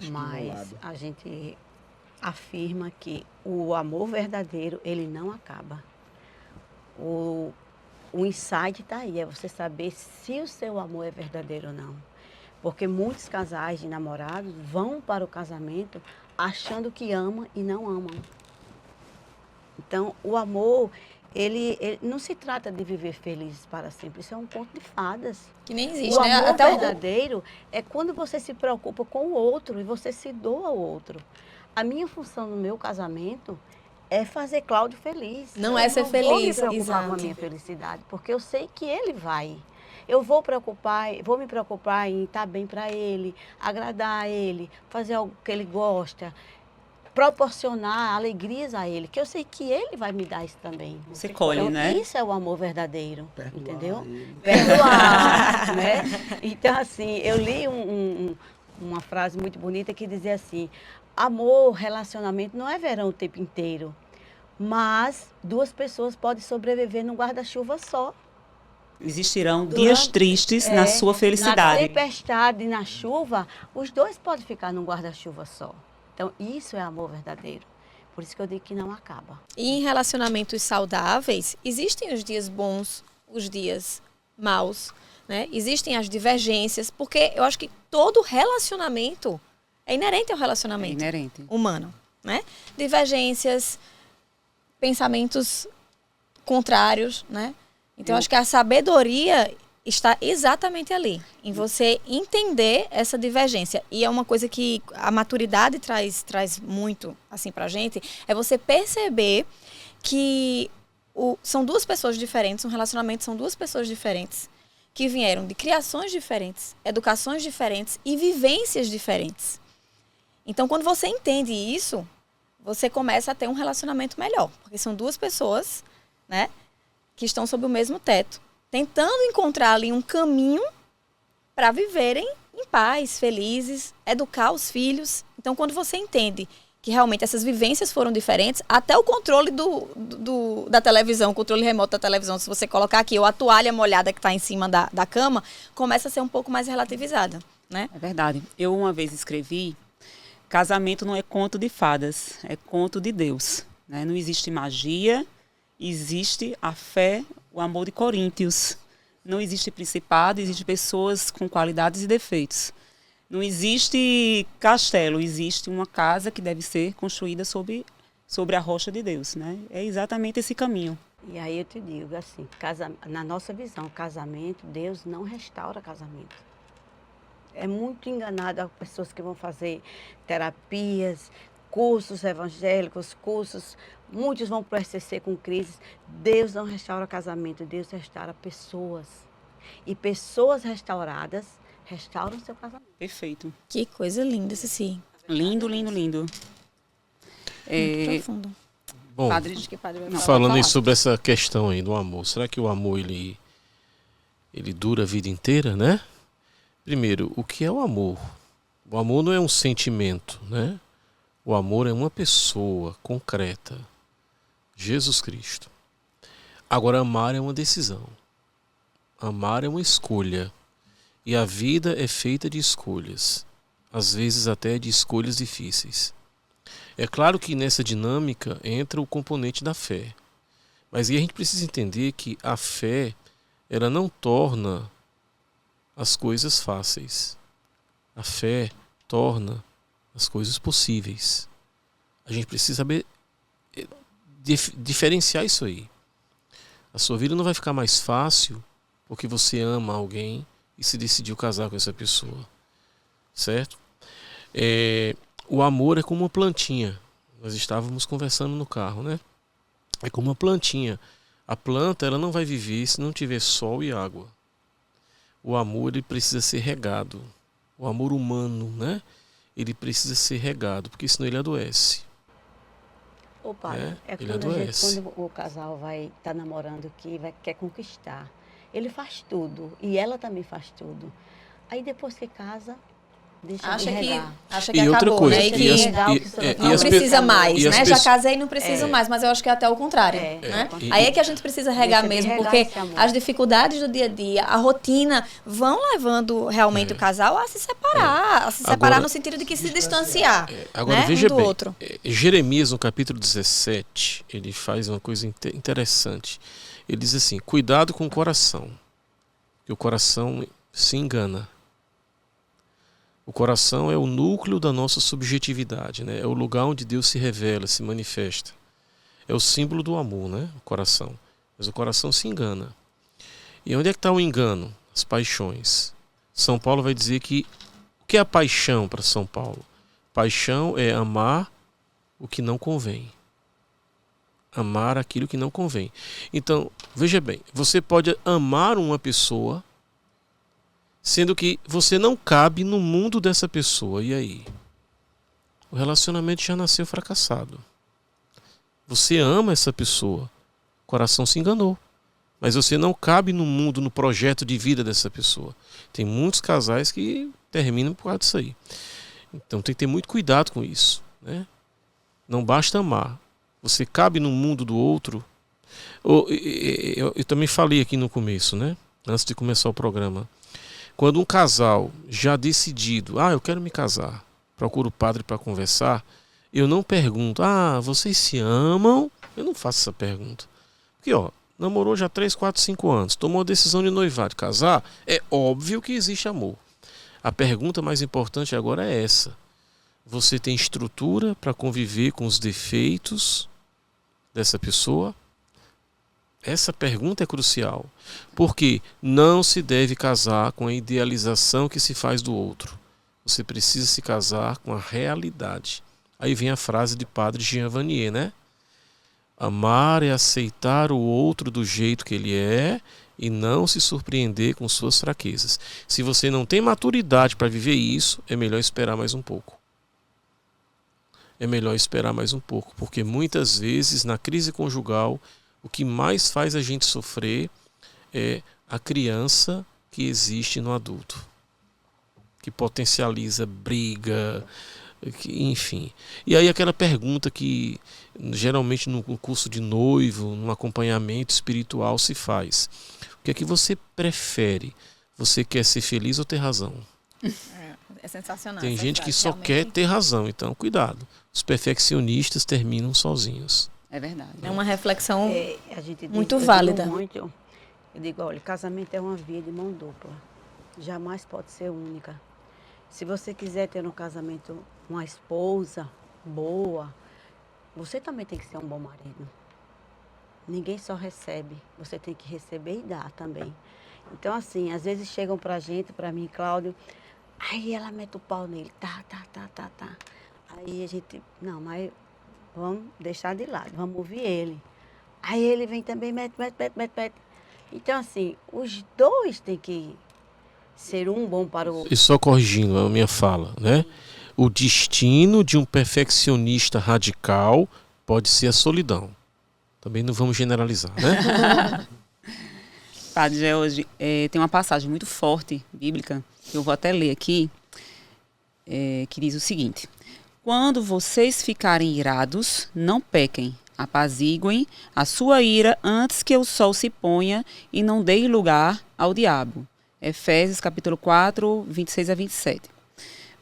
S4: Mas
S5: estimulado.
S4: a gente afirma que o amor verdadeiro, ele não acaba. O insight está aí, é você saber se o seu amor é verdadeiro ou não. Porque muitos casais de namorados vão para o casamento achando que amam e não amam. Então, o amor, ele não se trata de viver felizes para sempre. Isso é um conto de fadas.
S1: Que nem existe,
S4: O
S1: né?
S4: amor
S1: Até
S4: verdadeiro é quando você se preocupa com o outro e você se doa ao outro. A minha função no meu casamento é fazer Cláudio feliz.
S1: Não é ser
S4: Eu não vou me
S1: feliz,
S4: preocupar com a
S1: exato.
S4: minha felicidade, porque eu sei que ele vai. Eu vou me preocupar em estar bem para ele, agradar a ele, fazer algo que ele gosta, proporcionar alegrias a ele, que eu sei que ele vai me dar isso também.
S3: Você colhe,
S4: Então,
S3: né?
S4: isso é o amor verdadeiro,
S5: Perdoar
S4: entendeu?
S5: ele.
S4: Perdoar, né? Então, assim, eu li uma frase muito bonita que dizia assim, amor, relacionamento não é verão o tempo inteiro, mas duas pessoas podem sobreviver num guarda-chuva só.
S3: Existirão dias tristes na sua
S4: Na
S3: felicidade.
S4: tempestade, na chuva, os dois podem ficar num guarda-chuva só. Então, isso é amor verdadeiro. Por isso que eu digo que não acaba.
S1: E em relacionamentos saudáveis, existem os dias bons, os dias maus, né? Existem as divergências, porque eu acho que todo relacionamento é inerente ao
S3: É
S1: relacionamento
S3: inerente.
S1: humano, né? Divergências, pensamentos contrários, né? Então, eu acho que a sabedoria está exatamente ali, em você entender essa divergência. E é uma coisa que a maturidade traz muito, assim, pra gente, é você perceber que são duas pessoas diferentes, um relacionamento são duas pessoas diferentes, que vieram de criações diferentes, educações diferentes e vivências diferentes. Então, quando você entende isso, você começa a ter um relacionamento melhor, porque são duas pessoas, né, que estão sob o mesmo teto, tentando encontrar ali um caminho para viverem em paz, felizes, educar os filhos. Então, quando você entende que realmente essas vivências foram diferentes, até o controle da televisão, o controle remoto da televisão, se você colocar aqui, ou a toalha molhada que está em cima da cama, começa a ser um pouco mais relativizada, né?
S3: É verdade. Eu uma vez escrevi, casamento não é conto de fadas, é conto de Deus. Né? Não existe magia, existe a fé, o amor de Coríntios. Não existe principado, existe pessoas com qualidades e defeitos. Não existe castelo, existe uma casa que deve ser construída sobre a rocha de Deus. Né? É exatamente esse caminho.
S4: E aí eu te digo assim, na nossa visão, casamento, Deus não restaura casamento. É muito enganado as pessoas que vão fazer terapias, cursos evangélicos, muitos vão para o SCC com crises. Deus não restaura casamento, Deus restaura pessoas. E pessoas restauradas restauram seu casamento.
S3: Perfeito.
S1: Que coisa linda, Cici.
S3: Lindo, lindo, lindo.
S1: Muito profundo.
S2: Bom,
S3: Padre, acho que padre vai
S2: falando aí
S3: falar.
S2: sobre essa questão aí do amor, será que o amor ele dura a vida inteira, né? Primeiro, o que é o amor? O amor não é um sentimento, né? O amor é uma pessoa concreta, Jesus Cristo. Agora, amar é uma decisão. Amar é uma escolha. E a vida é feita de escolhas. Às vezes até de escolhas difíceis. É claro que nessa dinâmica entra o componente da fé. Mas aí a gente precisa entender que a fé, ela não torna as coisas fáceis. A fé torna as coisas possíveis. A gente precisa saber diferenciar isso aí. A sua vida não vai ficar mais fácil porque você ama alguém e se decidiu casar com essa pessoa. Certo? O amor é como uma plantinha. Nós estávamos conversando no carro, né? É como uma plantinha. A planta, ela não vai viver se não tiver sol e água. O amor, ele precisa ser regado. O amor humano, né? Ele precisa ser regado, porque senão ele adoece.
S4: Ô, padre,
S2: né?
S4: é
S2: Ele
S4: quando,
S2: adoece.
S4: quando o casal vai estar namorando quer conquistar. Ele faz tudo e ela também faz tudo. Aí depois que casa, deixa de regar.
S1: Acha que
S2: E outra
S1: acabou,
S2: coisa,
S1: né? E que
S4: não
S1: precisa mais,
S2: e as
S1: né? Já
S2: pessoas-
S1: casei e não preciso mais, mas eu acho que é até o contrário, né? Aí é que a gente precisa regar
S4: Deixa de
S1: mesmo,
S4: regar
S1: porque
S4: esse amor.
S1: as dificuldades do dia a dia, a rotina, vão levando realmente o casal a se separar,
S2: Agora-
S1: no sentido de que se distanciar,
S2: Agora
S1: né?
S2: veja
S1: um do
S2: bem,
S1: outro.
S2: Jeremias no capítulo 17, ele faz uma coisa interessante. Ele diz assim, cuidado com o coração, que o coração se engana. O coração é o núcleo da nossa subjetividade, né? É o lugar onde Deus se revela, se manifesta. É o símbolo do amor, né? O coração. Mas o coração se engana. E onde é que está o engano? As paixões. São Paulo vai dizer que o que é a paixão para São Paulo? Paixão é amar o que não convém. Amar aquilo que não convém. Então, veja bem, você pode amar uma pessoa, sendo que você não cabe no mundo dessa pessoa. E aí? O relacionamento já nasceu fracassado. Você ama essa pessoa, o coração se enganou. Mas você não cabe no mundo, no projeto de vida dessa pessoa. Tem muitos casais que terminam por causa disso aí. Então tem que ter muito cuidado com isso, né? Não basta amar. Você cabe no mundo do outro. Eu também falei aqui no começo, né? Antes de começar o programa. Quando um casal já decidido, eu quero me casar, procura o padre para conversar, eu não pergunto, vocês se amam? Eu não faço essa pergunta. Porque, namorou já 3, 4, 5 anos, tomou a decisão de noivar, de casar, é óbvio que existe amor. A pergunta mais importante agora é essa. Você tem estrutura para conviver com os defeitos dessa pessoa? Essa pergunta é crucial, porque não se deve casar com a idealização que se faz do outro. Você precisa se casar com a realidade. Aí vem a frase de padre Jean Vanier, né? Amar é aceitar o outro do jeito que ele é e não se surpreender com suas fraquezas. Se você não tem maturidade para viver isso, é melhor esperar mais um pouco. É melhor esperar mais um pouco, porque muitas vezes na crise conjugal o que mais faz a gente sofrer é a criança que existe no adulto, que potencializa briga, enfim. E aí aquela pergunta que geralmente no curso de noivo, no acompanhamento espiritual se faz. O que é que você prefere? Você quer ser feliz ou ter razão?
S1: É sensacional.
S2: Tem gente que só
S1: realmente
S2: quer ter razão, então cuidado. Os perfeccionistas terminam sozinhos.
S3: É verdade.
S1: É uma reflexão
S4: A gente
S1: muito
S4: eu
S1: válida.
S4: Eu digo, olha, casamento é uma via de mão dupla. Jamais pode ser única. Se você quiser ter no casamento uma esposa boa, você também tem que ser um bom marido. Ninguém só recebe, você tem que receber e dar também. Então, assim, às vezes chegam pra gente, pra mim, Cláudio, aí ela mete o pau nele, tá. Aí a gente, não, mas vamos deixar de lado, vamos ouvir ele. Aí ele vem também, mete. Então, assim, os dois têm que ser um bom para o outro.
S2: E só corrigindo a minha fala, né? O destino de um perfeccionista radical pode ser a solidão. Também não vamos generalizar, né?
S3: Padre George, tem uma passagem muito forte, bíblica, que eu vou até ler aqui, que diz o seguinte: quando vocês ficarem irados, não pequem, apaziguem a sua ira antes que o sol se ponha e não deem lugar ao diabo. Efésios capítulo 4, 26 a 27.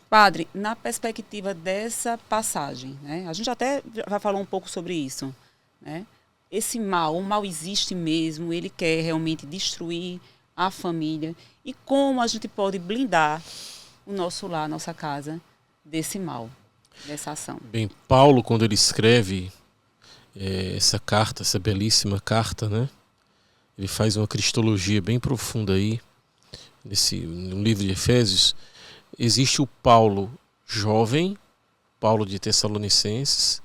S3: Padre, na perspectiva dessa passagem, né, a gente até já falou um pouco sobre isso, né? Esse mal, o mal existe mesmo, ele quer realmente destruir a família. E como a gente pode blindar o nosso lar, a nossa casa, desse mal, dessa ação?
S2: Bem, Paulo, quando ele escreve essa carta, essa belíssima carta, né? Ele faz uma cristologia bem profunda aí, no livro de Efésios. Existe o Paulo jovem, Paulo de Tessalonicenses,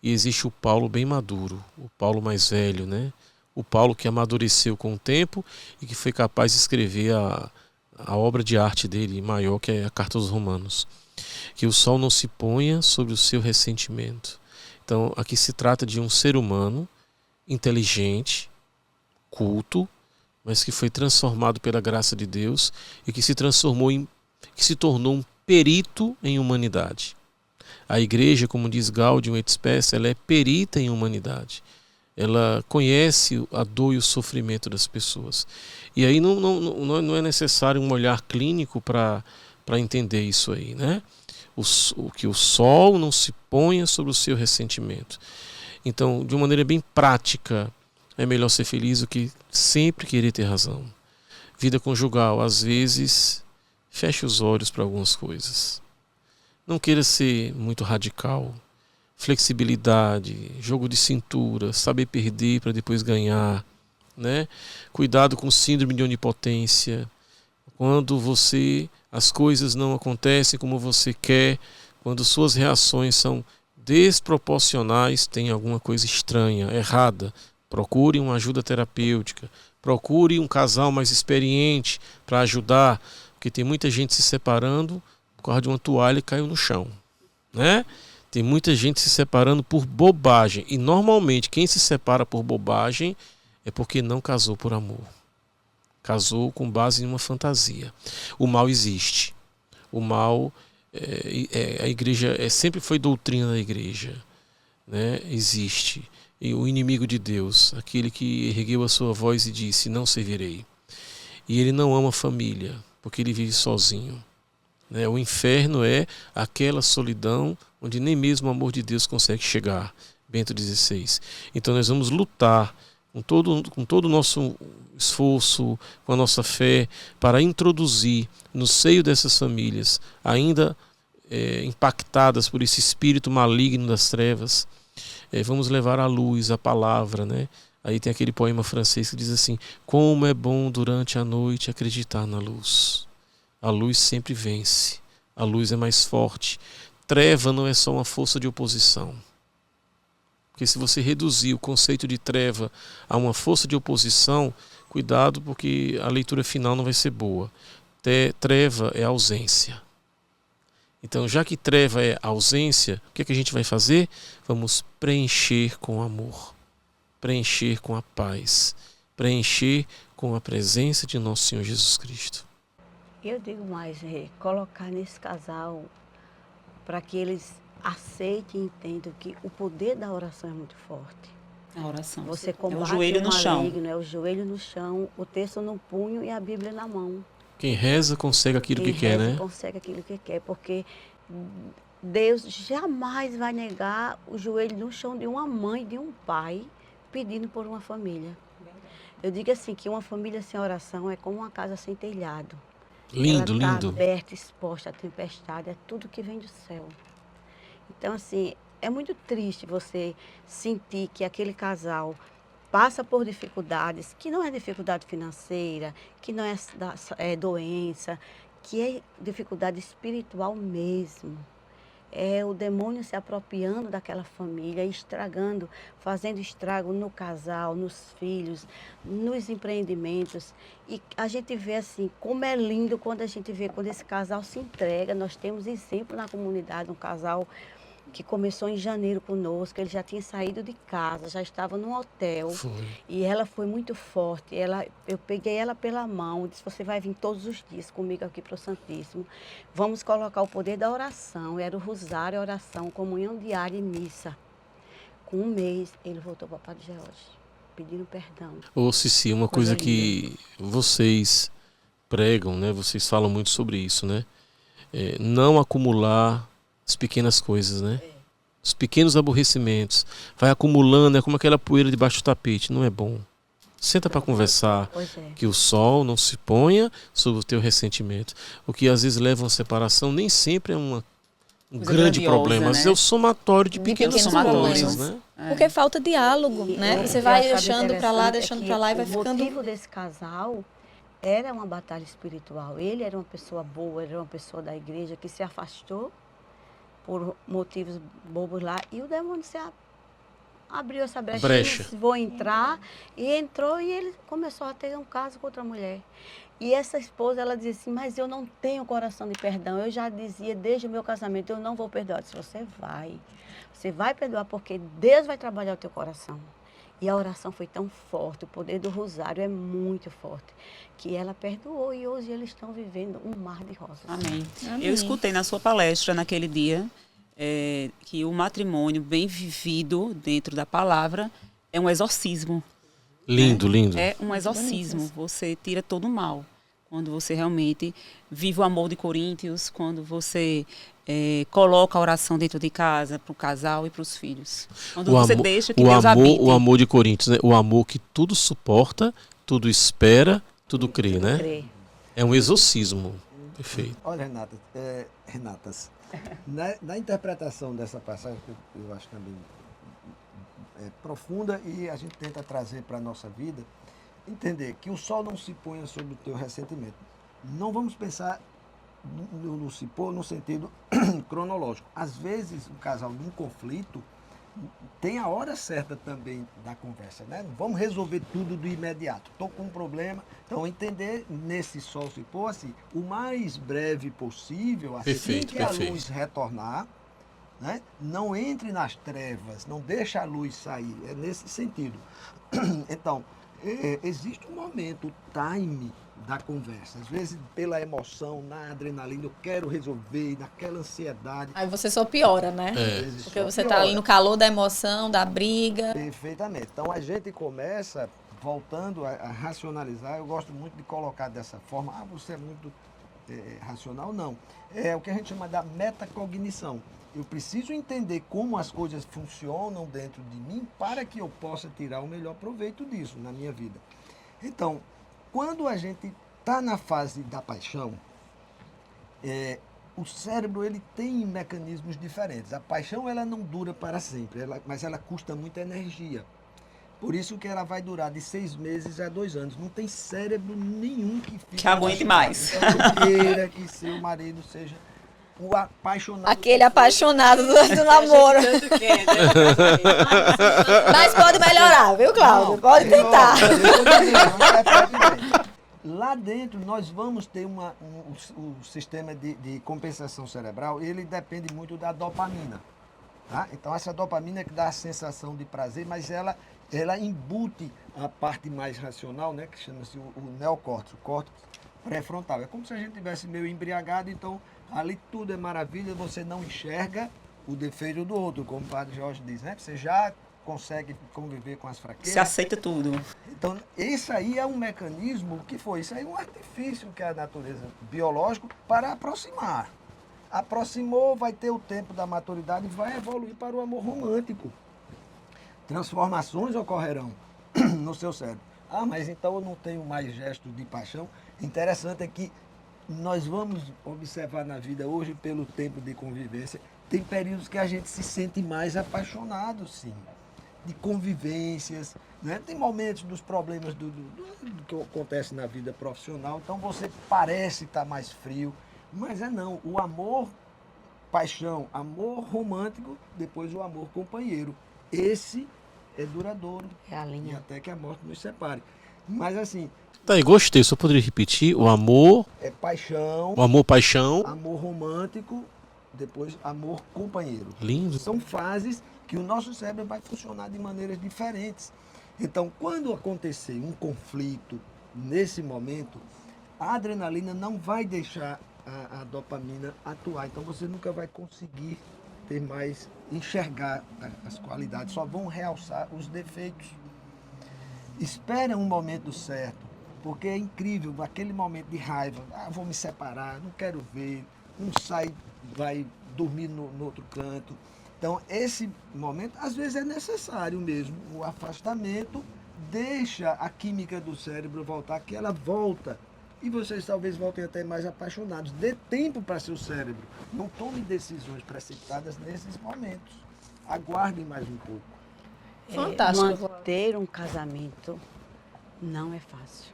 S2: e existe o Paulo bem maduro, o Paulo mais velho, né? O Paulo que amadureceu com o tempo e que foi capaz de escrever a obra de arte dele maior, que é a Carta aos Romanos. Que o sol não se ponha sobre o seu ressentimento. Então, aqui se trata de um ser humano inteligente, culto, mas que foi transformado pela graça de Deus e que se tornou um perito em humanidade. A igreja, como diz Gaudium et Spes, ela é perita em humanidade. Ela conhece a dor e o sofrimento das pessoas. E aí não é necessário um olhar clínico para entender isso aí, né? Que o sol não se ponha sobre o seu ressentimento. Então, de uma maneira bem prática, é melhor ser feliz do que sempre querer ter razão. Vida conjugal, às vezes, feche os olhos para algumas coisas. Não queira ser muito radical. Flexibilidade, jogo de cintura, saber perder para depois ganhar, né? Cuidado com síndrome de onipotência. Quando as coisas não acontecem como você quer, quando suas reações são desproporcionais, tem alguma coisa estranha, errada. Procure uma ajuda terapêutica. Procure um casal mais experiente para ajudar, porque tem muita gente se separando por causa de uma toalha que caiu no chão, né? Tem muita gente se separando por bobagem. E normalmente quem se separa por bobagem é porque não casou por amor. Casou com base em uma fantasia. O mal existe. O mal, a igreja, sempre foi doutrina da igreja, né? Existe. E o inimigo de Deus, aquele que ergueu a sua voz e disse, não servirei. E ele não ama a família, porque ele vive sozinho. O inferno é aquela solidão onde nem mesmo o amor de Deus consegue chegar. Bento XVI. Então nós vamos lutar com todo o nosso esforço, com a nossa fé, para introduzir no seio dessas famílias, ainda impactadas por esse espírito maligno das trevas, vamos levar à luz a palavra, né? Aí tem aquele poema francês que diz assim, como é bom durante a noite acreditar na luz. A luz sempre vence. A luz é mais forte. Treva não é só uma força de oposição. Porque se você reduzir o conceito de treva a uma força de oposição, cuidado porque a leitura final não vai ser boa. Treva é ausência. Então, já que treva é ausência, o que é que a gente vai fazer? Vamos preencher com amor. Preencher com a paz. Preencher com a presença de nosso Senhor Jesus Cristo.
S4: Eu digo mais, colocar nesse casal para que eles aceitem e entendam que o poder da oração é muito forte.
S3: A oração.
S4: Você combate
S3: o joelho no chão.
S4: É o joelho no chão, o texto no punho e a Bíblia na mão.
S2: Quem reza consegue aquilo que quer, né?
S4: Consegue aquilo que quer, porque Deus jamais vai negar o joelho no chão de uma mãe, de um pai, pedindo por uma família. Eu digo assim, que uma família sem oração é como uma casa sem telhado.
S2: Lindo,
S4: ela
S2: lindo.
S4: Está aberta, exposta à tempestade, é tudo que vem do céu. Então, assim, é muito triste você sentir que aquele casal passa por dificuldades, que não é dificuldade financeira, que não é doença, que é dificuldade espiritual mesmo. É o demônio se apropriando daquela família, estragando, fazendo estrago no casal, nos filhos, nos empreendimentos. E a gente vê assim, como é lindo quando a gente vê quando esse casal se entrega. Nós temos exemplo na comunidade, um casal que começou em janeiro conosco, ele já tinha saído de casa, já estava num hotel.
S2: Foi.
S4: E ela foi muito forte. Eu peguei ela pela mão, disse, você vai vir todos os dias comigo aqui para o Santíssimo. Vamos colocar o poder da oração. Era o rosário, a oração, comunhão diária e missa. Com um mês, ele voltou para Padre George, pedindo perdão.
S2: Ô Cici, uma coisa que vocês pregam, né? Vocês falam muito sobre isso, né? Não acumular as pequenas coisas, né? Os pequenos aborrecimentos. Vai acumulando, é como aquela poeira debaixo do tapete. Não é bom. Senta para conversar. Que o sol não se ponha sobre o teu ressentimento. O que às vezes leva a uma separação nem sempre é um grande problema, mas é o somatório de pequenas coisas, né?
S1: Porque falta diálogo, né? Você vai deixando para lá e vai ficando...
S4: O motivo desse casal era uma batalha espiritual. Ele era uma pessoa boa, era uma pessoa da igreja que se afastou por motivos bobos lá, e o demônio abriu essa brecha. Vou entrar, e entrou, e ele começou a ter um caso com outra mulher. E essa esposa, ela dizia assim, mas eu não tenho coração de perdão, eu já dizia desde o meu casamento, eu não vou perdoar. Eu disse, você Você vai perdoar porque Deus vai trabalhar o teu coração. E a oração foi tão forte, o poder do rosário é muito forte, que ela perdoou e hoje eles estão vivendo um mar de rosas.
S3: Amém.
S1: Amém.
S3: Eu escutei na sua palestra naquele dia que o matrimônio bem vivido dentro da palavra é um exorcismo.
S2: Lindo, lindo.
S3: É um exorcismo. Você tira todo o mal. Quando você realmente vive o amor de Coríntios, quando você coloca a oração dentro de casa, para o casal e para os filhos. Quando você deixa que Deus habite.
S2: O amor de Coríntios, né? O amor que tudo suporta, tudo espera, tudo crê, né?
S4: Crê.
S2: É um exorcismo. Perfeito.
S5: Olha, Renatas, na interpretação dessa passagem, que eu acho também profunda, e a gente tenta trazer para a nossa vida, entender que o sol não se ponha sobre o teu ressentimento. Não vamos pensar no se pôr no sentido cronológico. Às vezes, o casal num conflito tem a hora certa também da conversa, né? Não vamos resolver tudo do imediato. Estou com um problema. Então, entender nesse sol se pôr assim, o mais breve possível, assim
S2: Perfeito,
S5: que a
S2: perfeito.
S5: luz retornar, né? Não entre nas trevas, não deixe a luz sair. É nesse sentido. Então, existe um momento, o time da conversa. Às vezes, pela emoção, na adrenalina, eu quero resolver, naquela ansiedade.
S1: Aí você só piora, né?
S2: É.
S5: Às vezes
S1: Porque
S5: só
S1: você tá
S5: piora.
S1: ali no calor da emoção, da briga.
S5: Perfeitamente. Então, a gente começa, voltando a racionalizar, eu gosto muito de colocar dessa forma, você é muito racional, não. É o que a gente chama da metacognição. Eu preciso entender como as coisas funcionam dentro de mim para que eu possa tirar o melhor proveito disso na minha vida. Então, quando a gente está na fase da paixão, o cérebro ele tem mecanismos diferentes. A paixão ela não dura para sempre, mas ela custa muita energia. Por isso que ela vai durar de 6 meses a 2 anos. Não tem cérebro nenhum que fique
S3: Que aguente mais.
S5: Que queira que seu marido seja o apaixonado.
S1: Aquele apaixonado do namoro. Mas pode melhorar, viu, Cláudio?
S5: Não,
S1: Pode tentar.
S5: Lá dentro nós vamos ter o sistema de compensação cerebral, ele depende muito da dopamina. Tá? Então essa dopamina é que dá a sensação de prazer, mas ela embute a parte mais racional, né, que chama-se o neocórtex, o córtex pré-frontal. É como se a gente estivesse meio embriagado, então ali tudo é maravilha, você não enxerga o defeito do outro, como o padre Jorge diz, né? Você já consegue conviver com as fraquezas.
S3: Se aceita tudo.
S5: Então, esse aí é um mecanismo que foi, isso aí é um artifício que é a natureza biológica para aproximar. Aproximou, vai ter o tempo da maturidade e vai evoluir para o amor romântico. Transformações ocorrerão no seu cérebro. Ah, mas então eu não tenho mais gestos de paixão. Interessante é que nós vamos observar na vida hoje, pelo tempo de convivência, tem períodos que a gente se sente mais apaixonado, sim. De convivências, né? Tem momentos dos problemas do que acontece na vida profissional, então você parece estar mais frio, mas não. O amor, paixão, amor romântico, depois o amor companheiro. Esse é duradouro.
S4: É a
S5: E
S4: linha.
S5: até que a morte nos separe. Mas assim,
S2: Tá aí, gostei. Só poderia repetir o amor,
S5: paixão,
S2: paixão.
S5: amor romântico, depois amor companheiro.
S2: Lindo.
S5: São fases que o nosso cérebro vai funcionar de maneiras diferentes. Então, quando acontecer um conflito nesse momento, a adrenalina não vai deixar a dopamina atuar. Então, você nunca vai conseguir ter mais, enxergar as qualidades, só vão realçar os defeitos. Espere um momento certo, porque é incrível, aquele momento de raiva, vou me separar, não quero ver, um sai, vai dormir no outro canto. Então, esse momento, às vezes, é necessário mesmo. O afastamento deixa a química do cérebro voltar, que ela volta. E vocês talvez voltem até mais apaixonados. Dê tempo para seu cérebro. Não tome decisões precipitadas nesses momentos. Aguardem mais um pouco.
S1: Fantástico.
S4: Manter um casamento não é fácil.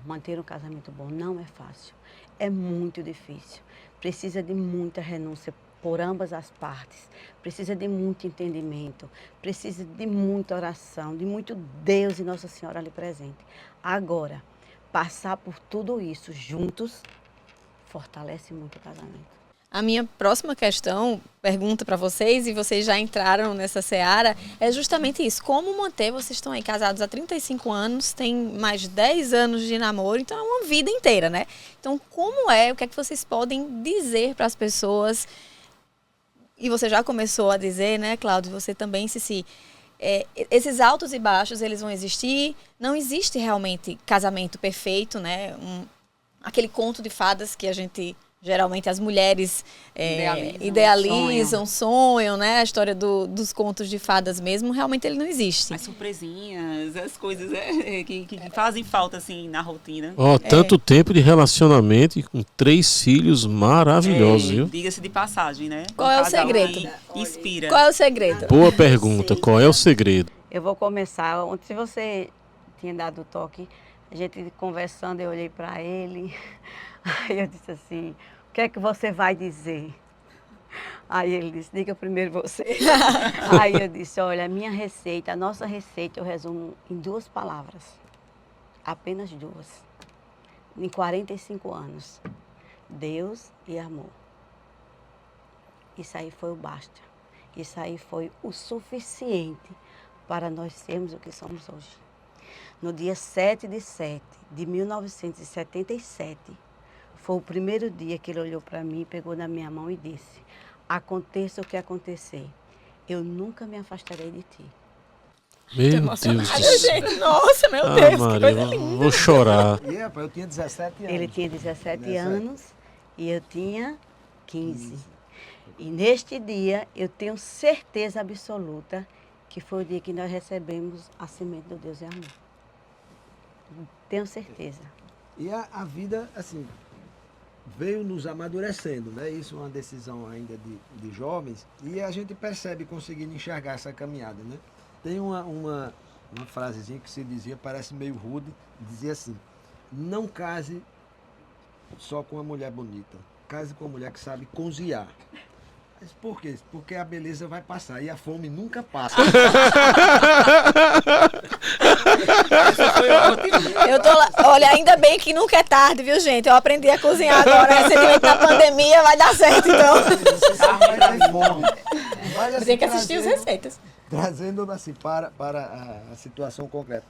S4: Manter um casamento bom não é fácil. É muito difícil. Precisa de muita renúncia por ambas as partes. Precisa de muito entendimento. Precisa de muita oração, de muito Deus e Nossa Senhora ali presente. Agora, passar por tudo isso juntos fortalece muito o casamento.
S1: A minha próxima pergunta para vocês, e vocês já entraram nessa seara, é justamente isso. Como manter, vocês estão aí casados há 35 anos, tem mais de 10 anos de namoro, então é uma vida inteira, né? Então, o que é que vocês podem dizer para as pessoas? E você já começou a dizer, né, Cláudio, você também, Cici, esses altos e baixos, eles vão existir, não existe realmente casamento perfeito, né? Aquele conto de fadas que a gente... Geralmente as mulheres idealizam, sonham, né? A história dos contos de fadas mesmo, realmente ele não existe.
S3: As surpresinhas, as coisas que fazem falta, assim, na rotina.
S2: Tanto tempo de relacionamento e com 3 filhos maravilhosos, viu?
S3: Diga-se de passagem, né?
S1: Qual é o segredo?
S3: Inspira.
S1: Qual é o segredo?
S2: Boa pergunta, qual é o segredo?
S4: Eu vou começar. Se você tinha dado o toque, a gente conversando, eu olhei para ele, aí eu disse assim, o que é que você vai dizer? Aí ele disse, diga primeiro você. Aí eu disse, olha, a nossa receita eu resumo em 2 palavras, apenas 2, em 45 anos, Deus e amor. Isso aí foi o basta, isso aí foi o suficiente para nós sermos o que somos hoje. No dia 7/7/1977, foi o primeiro dia que ele olhou para mim, pegou na minha mão e disse, aconteça o que acontecer, eu nunca me afastarei de ti.
S2: Meu Deus do céu.
S1: Nossa, meu Deus,
S2: Maria,
S1: que coisa linda.
S2: vou chorar.
S5: Eu tinha 17 anos.
S4: Ele tinha 17 anos e eu tinha 15. E neste dia, eu tenho certeza absoluta que foi o dia que nós recebemos a semente do Deus e amor. Tenho certeza.
S5: E a vida, assim, veio nos amadurecendo, né? Isso é uma decisão ainda de jovens, e a gente percebe conseguindo enxergar essa caminhada, né? Tem uma frasezinha que se dizia, parece meio rude, dizia assim, não case só com uma mulher bonita, case com uma mulher que sabe cozinhar. Mas por quê? Porque a beleza vai passar e a fome nunca passa.
S1: Olha, ainda bem que nunca é tarde, viu, gente? Eu aprendi a cozinhar agora, recentemente na pandemia, vai dar certo, então.
S5: Vai ter fome. Mas, assim,
S1: Tem que assistir as receitas.
S5: Trazendo assim para a situação concreta.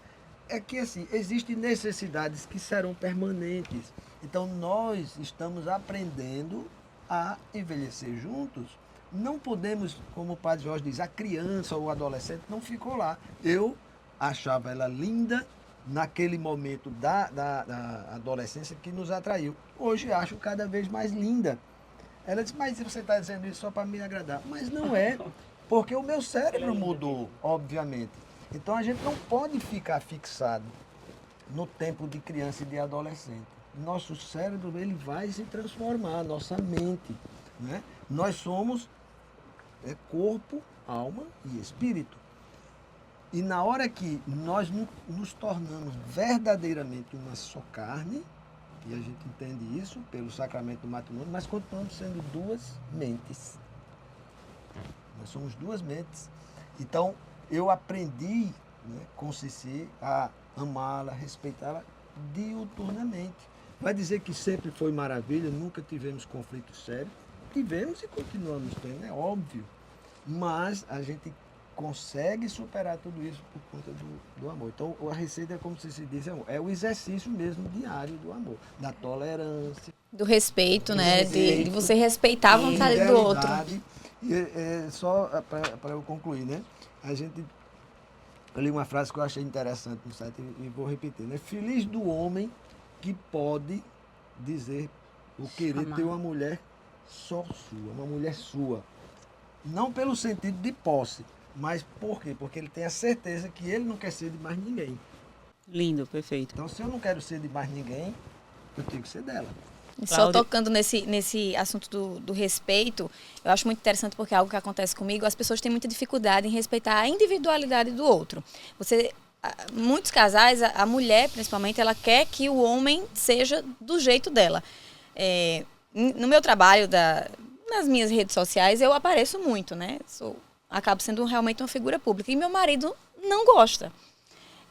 S5: É que assim, existem necessidades que serão permanentes. Então nós estamos aprendendo a envelhecer juntos. Não podemos, como o Padre Jorge diz, a criança ou o adolescente não ficou lá. Eu achava ela linda naquele momento da adolescência que nos atraiu. Hoje acho cada vez mais linda. Ela disse, mas você está dizendo isso só para me agradar. Mas não é, porque o meu cérebro mudou, obviamente. Então a gente não pode ficar fixado no tempo de criança e de adolescente. Nosso cérebro ele vai se transformar, nossa mente, né? Nós somos corpo, alma e espírito. E na hora que nós nos tornamos verdadeiramente uma só carne, e a gente entende isso pelo sacramento do matrimônio, mas continuamos sendo 2 mentes. Nós somos 2 mentes. Então, eu aprendi, né, com Cici a amá-la, respeitá-la diuturnamente. Vai dizer que sempre foi maravilha, nunca tivemos conflitos sérios. Tivemos e continuamos tendo, é óbvio. Mas a gente consegue superar tudo isso por conta do amor. Então, a receita, como se diz, é o exercício mesmo diário do amor, da tolerância.
S1: Do respeito, né? De você respeitar a vontade do outro.
S5: E só para eu concluir, né? Eu li uma frase que eu achei interessante no site e vou repetir, né? Feliz do homem que pode dizer o querer ter uma mulher só sua, uma mulher sua. Não pelo sentido de posse, mas por quê? Porque ele tem a certeza que ele não quer ser de mais ninguém.
S3: Lindo, perfeito.
S5: Então, se eu não quero ser de mais ninguém, eu tenho que ser dela.
S1: E só tocando nesse assunto do respeito, eu acho muito interessante porque é algo que acontece comigo, as pessoas têm muita dificuldade em respeitar a individualidade do outro. Muitos casais, a mulher principalmente, ela quer que o homem seja do jeito dela. No meu trabalho, nas minhas redes sociais, eu apareço muito, né? Acabo sendo realmente uma figura pública. E meu marido não gosta.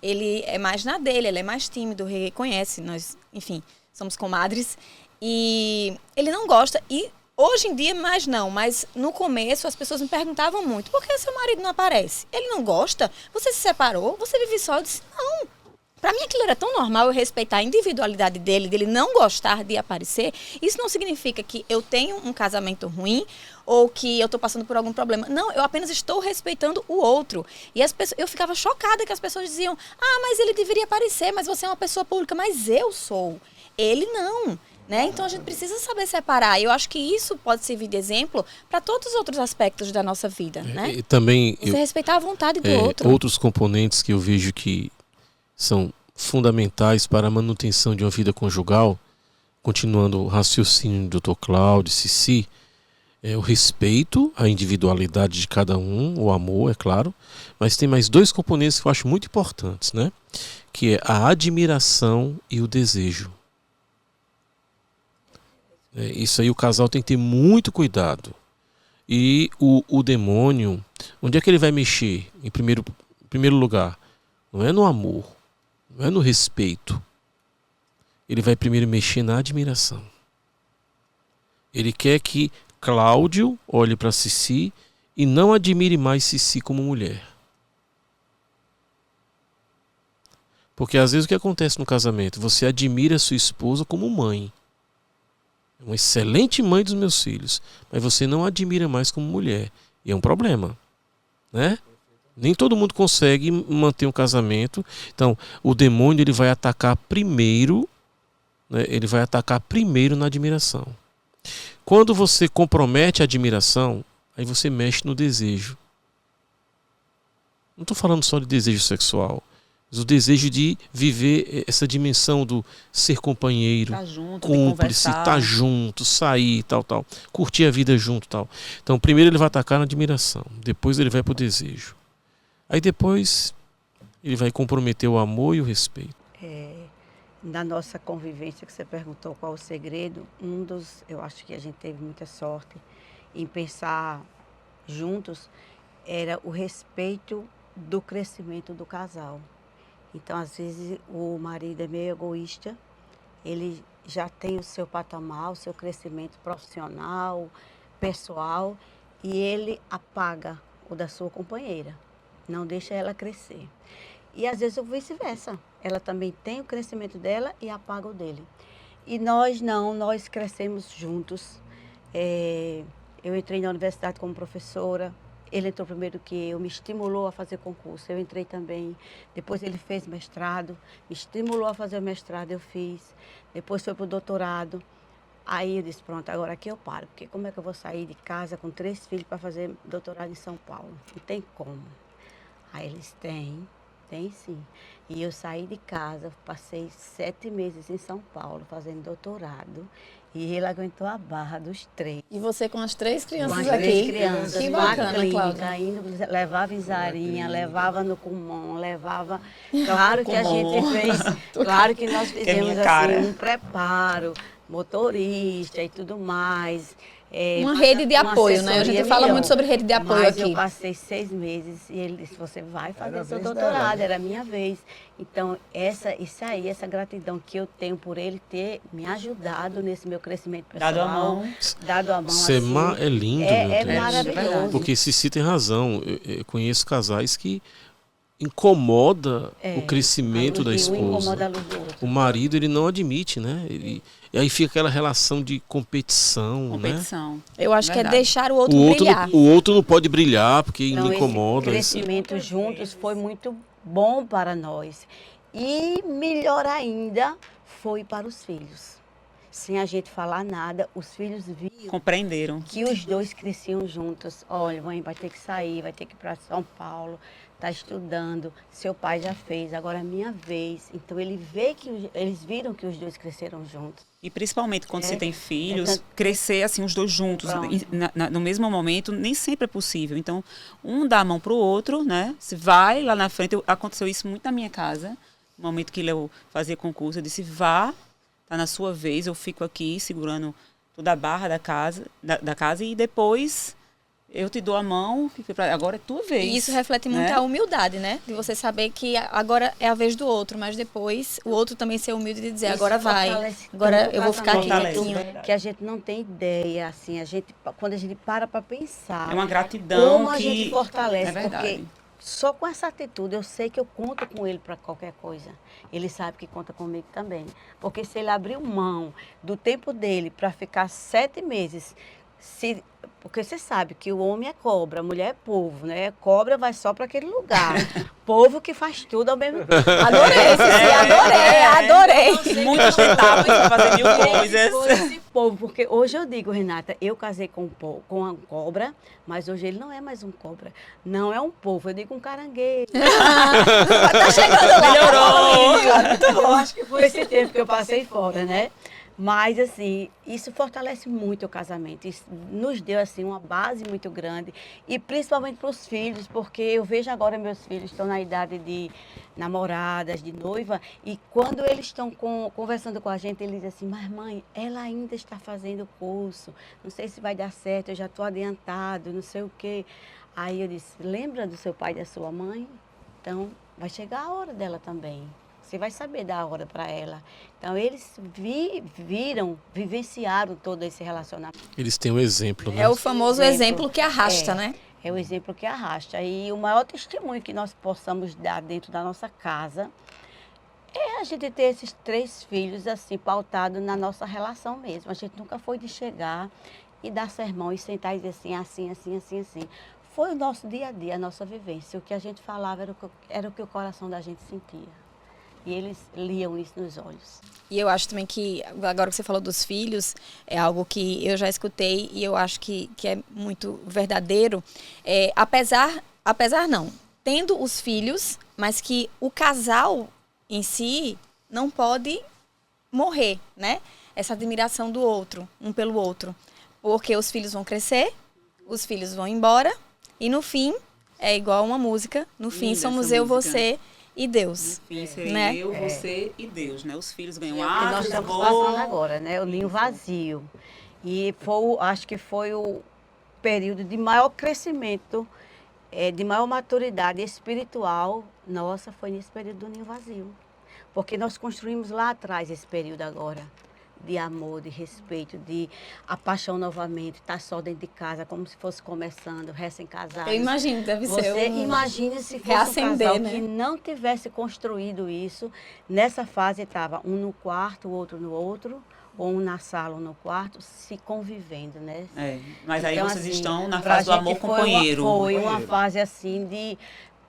S1: Ele é mais na dele, ele é mais tímido, reconhece, nós, enfim, somos comadres. E ele não gosta. E Hoje em dia, mais não, mas no começo as pessoas me perguntavam muito, por que seu marido não aparece? Ele não gosta? Você se separou? Você vive só? Eu disse, não. Para mim aquilo era tão normal, eu respeitar a individualidade dele não gostar de aparecer. Isso não significa que eu tenho um casamento ruim ou que eu estou passando por algum problema. Não, eu apenas estou respeitando o outro. E as pessoas, eu ficava chocada que as pessoas diziam, mas ele deveria aparecer, mas você é uma pessoa pública. Mas eu sou, ele não. Né? Então a gente precisa saber separar. Eu acho que isso pode servir de exemplo para todos os outros aspectos da nossa vida. Né?
S2: E também
S1: você respeitar a vontade do outro.
S2: Outros componentes que eu vejo que são fundamentais para a manutenção de uma vida conjugal, continuando o raciocínio do Dr. Cláudio, Cici, é o respeito à individualidade de cada um, o amor, é claro, mas tem mais 2 componentes que eu acho muito importantes, né? Que é a admiração e o desejo. Isso aí o casal tem que ter muito cuidado. E o demônio, onde é que ele vai mexer? Em primeiro lugar, não é no amor, não é no respeito. Ele vai primeiro mexer na admiração. Ele quer que Cláudio olhe para Cici e não admire mais Cici como mulher. Porque às vezes o que acontece no casamento? Você admira sua esposa como mãe. É uma excelente mãe dos meus filhos, mas você não a admira mais como mulher. E é um problema, né? Nem todo mundo consegue manter um casamento. Então, o demônio ele vai atacar primeiro, né? Ele vai atacar primeiro na admiração. Quando você compromete a admiração, aí você mexe no desejo. Não estou falando só de desejo sexual, mas o desejo de viver essa dimensão do ser companheiro,
S3: tá junto,
S2: cúmplice, estar junto, sair, tal, curtir a vida junto, tal. Então, primeiro ele vai atacar na admiração, depois ele vai para o desejo. Aí depois ele vai comprometer o amor e o respeito.
S4: Na nossa convivência, que você perguntou qual o segredo, eu acho que a gente teve muita sorte em pensar juntos, era o respeito do crescimento do casal. Então, às vezes, o marido é meio egoísta, ele já tem o seu patamar, o seu crescimento profissional, pessoal, e ele apaga o da sua companheira, não deixa ela crescer. E às vezes o vice-versa, ela também tem o crescimento dela e apaga o dele. E nós não, nós crescemos juntos. Eu entrei na universidade como professora, ele entrou primeiro que eu, me estimulou a fazer concurso, eu entrei também. Depois ele fez mestrado, me estimulou a fazer o mestrado, eu fiz. Depois foi para o doutorado. Aí eu disse, pronto, agora aqui eu paro, porque como é que eu vou sair de casa com 3 filhos para fazer doutorado em São Paulo? Não tem como. Aí eles têm sim. E eu saí de casa, passei 7 meses em São Paulo fazendo doutorado. E ele aguentou a barra dos 3.
S1: E você com as 3 crianças
S4: com as
S1: aqui?
S4: 3 crianças,
S1: que
S4: bacana,
S1: bacana,
S4: Cláudia. Levava em Zarinha, levava no Kumon, levava... Claro que a gente fez, claro que nós fizemos assim, um preparo, motorista e tudo mais.
S1: Uma rede de apoio, né? A gente fala muito sobre rede de apoio
S4: mas
S1: aqui.
S4: Eu passei 6 meses e ele disse, você vai fazer seu doutorado, era a minha vez. Então, essa gratidão que eu tenho por ele ter me ajudado nesse meu crescimento pessoal. Dado a mão.
S2: Ser
S4: assim,
S2: é lindo,
S4: é maravilhoso.
S2: Porque Cici tem razão. Eu conheço casais que incomoda o crescimento da esposa. O marido, ele não admite, né? E aí fica aquela relação de competição, né?
S1: Eu acho que é deixar o outro brilhar.
S2: O outro não pode brilhar porque me incomoda.
S4: O crescimento juntos foi muito bom para nós. E melhor ainda foi para os filhos. Sem a gente falar nada, os filhos viram.
S3: Compreenderam.
S4: Que os 2 cresciam juntos. Olha, mãe, vai ter que sair, vai ter que ir para São Paulo, está estudando. Seu pai já fez, agora é minha vez. Então eles viram que os 2 cresceram juntos.
S3: E principalmente quando você tem filhos, crescer assim os 2 juntos no mesmo momento nem sempre é possível. Então, um dá a mão para o outro, né? Se vai lá na frente, aconteceu isso muito na minha casa. No momento que eu fazia concurso, eu disse, vá, tá na sua vez, eu fico aqui segurando toda a barra da casa e depois eu te dou a mão, agora é tua vez.
S1: E isso reflete muito
S3: né?
S1: a humildade, né? De você saber que agora é a vez do outro, mas depois o outro também ser humilde e dizer,
S4: Isso
S1: agora vai,
S4: fortalece
S1: agora
S4: tanto o
S1: eu vou ficar aqui
S3: casamento.
S1: quietinho.
S4: que a gente não tem ideia, assim, quando a gente para pensar,
S3: É uma gratidão
S4: como a
S3: que
S4: gente fortalece,
S3: é verdade.
S4: porque só com essa atitude eu sei que eu conto com ele para qualquer coisa. Ele sabe que conta comigo também, porque se ele abriu mão do tempo dele para ficar 7 meses, porque você sabe que o homem é cobra, a mulher é povo, né? Cobra vai só para aquele lugar. Povo que faz tudo ao mesmo tempo.
S1: Adorei, Cici, adorei.
S3: Muitas etapas para fazer mil coisas.
S4: Foi esse povo, porque hoje eu digo, Renata, eu casei com um cobra, mas hoje ele não é mais um cobra. Não é um povo, eu digo um caranguejo.
S1: Tá chegando lá.
S3: Melhorou!
S4: Eu acho que foi esse tempo que eu passei fora, né? Mas, assim, isso fortalece muito o casamento. Isso nos deu, assim, uma base muito grande. E principalmente para os filhos, porque eu vejo agora meus filhos estão na idade de namoradas, de noiva, e quando eles estão conversando com a gente, eles dizem assim, mas mãe, ela ainda está fazendo curso, não sei se vai dar certo, eu já estou adiantado, não sei o quê. Aí eu disse, lembra do seu pai e da sua mãe? Então, vai chegar a hora dela também. Você vai saber dar a hora para ela. Então, eles vivenciaram todo esse relacionamento.
S2: Eles têm um exemplo, né?
S1: É o famoso exemplo que arrasta, né?
S4: É o exemplo que arrasta. E o maior testemunho que nós possamos dar dentro da nossa casa é a gente ter esses 3 filhos, assim, pautados na nossa relação mesmo. A gente nunca foi de chegar e dar sermão e sentar e dizer assim, assim. Foi o nosso dia a dia, a nossa vivência. O que a gente falava era o que o coração da gente sentia. E eles liam isso nos olhos.
S1: E eu acho também que, agora que você falou dos filhos, é algo que eu já escutei e eu acho que é muito verdadeiro. Apesar não, tendo os filhos, mas que o casal em si não pode morrer, né? Essa admiração do outro, um pelo outro. Porque os filhos vão crescer, os filhos vão embora e no fim é igual uma música. No fim somos eu, você e Deus.
S3: No fim, seria
S1: né?
S3: eu, você e Deus, né? Os filhos ganham
S4: Que nós
S3: asas,
S4: estamos
S3: voam.
S4: passando agora, né? O ninho vazio. E acho que foi o período de maior crescimento, de maior maturidade espiritual nossa, foi nesse período do ninho vazio. Porque nós construímos lá atrás esse período agora. De amor, de respeito, de a paixão novamente, estar só dentro de casa, como se fosse começando, recém-casado.
S1: Eu imagino, deve ser.
S4: Você imagine se fosse
S1: reacender,
S4: um casal
S1: né?
S4: que não tivesse construído isso. Nessa fase estava um no quarto, o outro no outro, ou um na sala, um no quarto, se convivendo, né?
S3: Mas aí
S4: Então,
S3: vocês
S4: assim,
S3: estão na
S4: pra
S3: fase do
S4: gente
S3: amor
S4: foi
S3: companheiro.
S4: Foi uma fase assim de...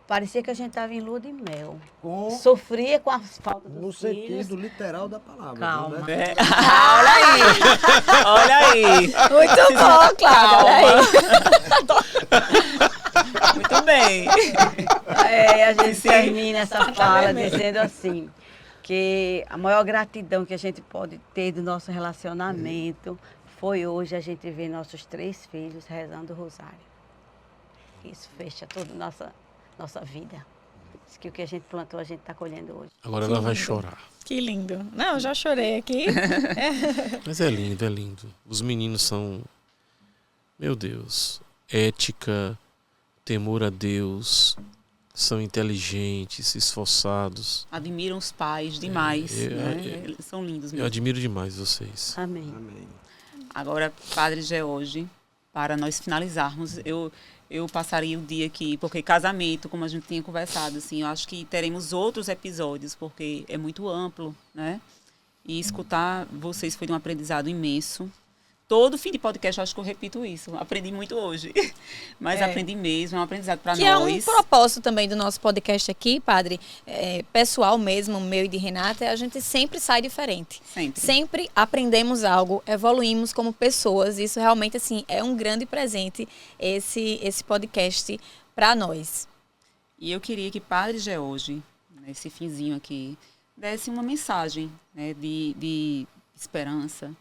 S4: Parecia que a gente estava em lua de mel.
S5: Com-
S4: Sofria com a falta dos
S5: No
S4: filhos.
S5: sentido literal da palavra.
S4: Calma.
S5: Né?
S3: Olha aí! Olha aí!
S1: Muito bom, Cláudia, olha aí.
S3: Muito bem!
S4: A gente termina essa fala dizendo assim, que a maior gratidão que a gente pode ter do nosso relacionamento foi hoje a gente ver nossos 3 filhos rezando o rosário. Isso fecha toda a nossa vida. Diz que o que a gente plantou, a gente está colhendo hoje.
S2: Agora ela vai chorar.
S1: Que lindo. Não, eu já chorei aqui.
S2: Mas é lindo, é lindo. Os meninos são, meu Deus, ética, temor a Deus, são inteligentes, esforçados.
S3: Admiram os pais demais. Né? Eles são lindos
S2: Eu
S3: mesmo.
S2: admiro demais vocês.
S4: Amém.
S5: Amém.
S3: Agora, Padre George, para nós finalizarmos, eu passaria o dia aqui, porque casamento, como a gente tinha conversado, assim, eu acho que teremos outros episódios, porque é muito amplo, né? E escutar vocês foi de um aprendizado imenso. Todo fim de podcast, eu acho que eu repito isso. Aprendi muito hoje. Mas aprendi mesmo, é um aprendizado para nós.
S1: Que é um propósito também do nosso podcast aqui, Padre, pessoal mesmo, meu e de Renata, a gente sempre sai diferente.
S3: Sempre.
S1: Sempre aprendemos algo, evoluímos como pessoas. Isso realmente, assim, é um grande presente, esse podcast para nós.
S3: E eu queria que Padre George, nesse finzinho aqui, desse uma mensagem, né, de esperança,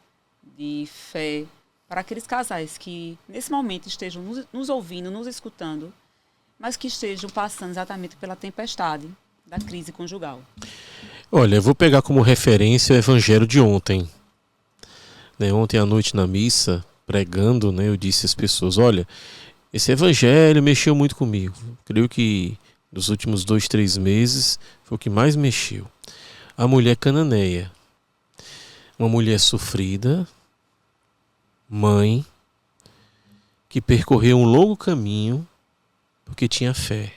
S3: de fé, para aqueles casais que nesse momento estejam nos ouvindo, nos escutando, mas que estejam passando exatamente pela tempestade da crise conjugal.
S2: Olha, eu vou pegar como referência o evangelho de ontem. Ontem à noite na missa, pregando, eu disse às pessoas, olha, esse evangelho mexeu muito comigo. Creio que nos últimos 2, 3 meses foi o que mais mexeu. A mulher cananeia. Uma mulher sofrida, mãe, que percorreu um longo caminho porque tinha fé.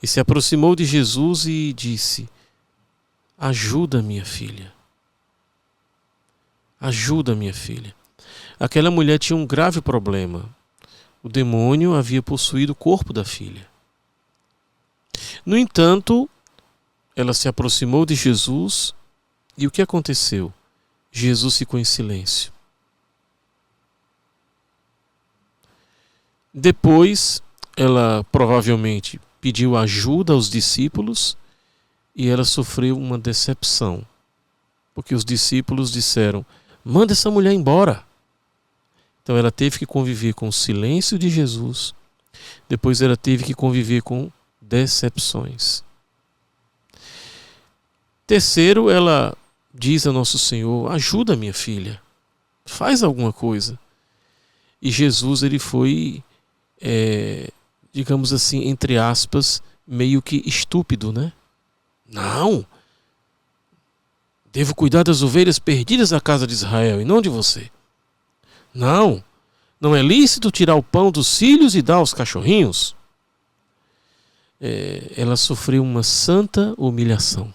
S2: E se aproximou de Jesus e disse: ajuda minha filha. Ajuda minha filha. Aquela mulher tinha um grave problema. O demônio havia possuído o corpo da filha. No entanto, ela se aproximou de Jesus e o que aconteceu? Jesus ficou em silêncio. Depois, ela provavelmente pediu ajuda aos discípulos e ela sofreu uma decepção. Porque os discípulos disseram: manda essa mulher embora. Então ela teve que conviver com o silêncio de Jesus. Depois ela teve que conviver com decepções. Terceiro, ela diz a Nosso Senhor: ajuda minha filha, faz alguma coisa. E Jesus, ele foi, digamos assim, entre aspas, meio que estúpido, né? Não, devo cuidar das ovelhas perdidas da casa de Israel e não de você. Não, não é lícito tirar o pão dos filhos e dar aos cachorrinhos. Ela sofreu uma santa humilhação.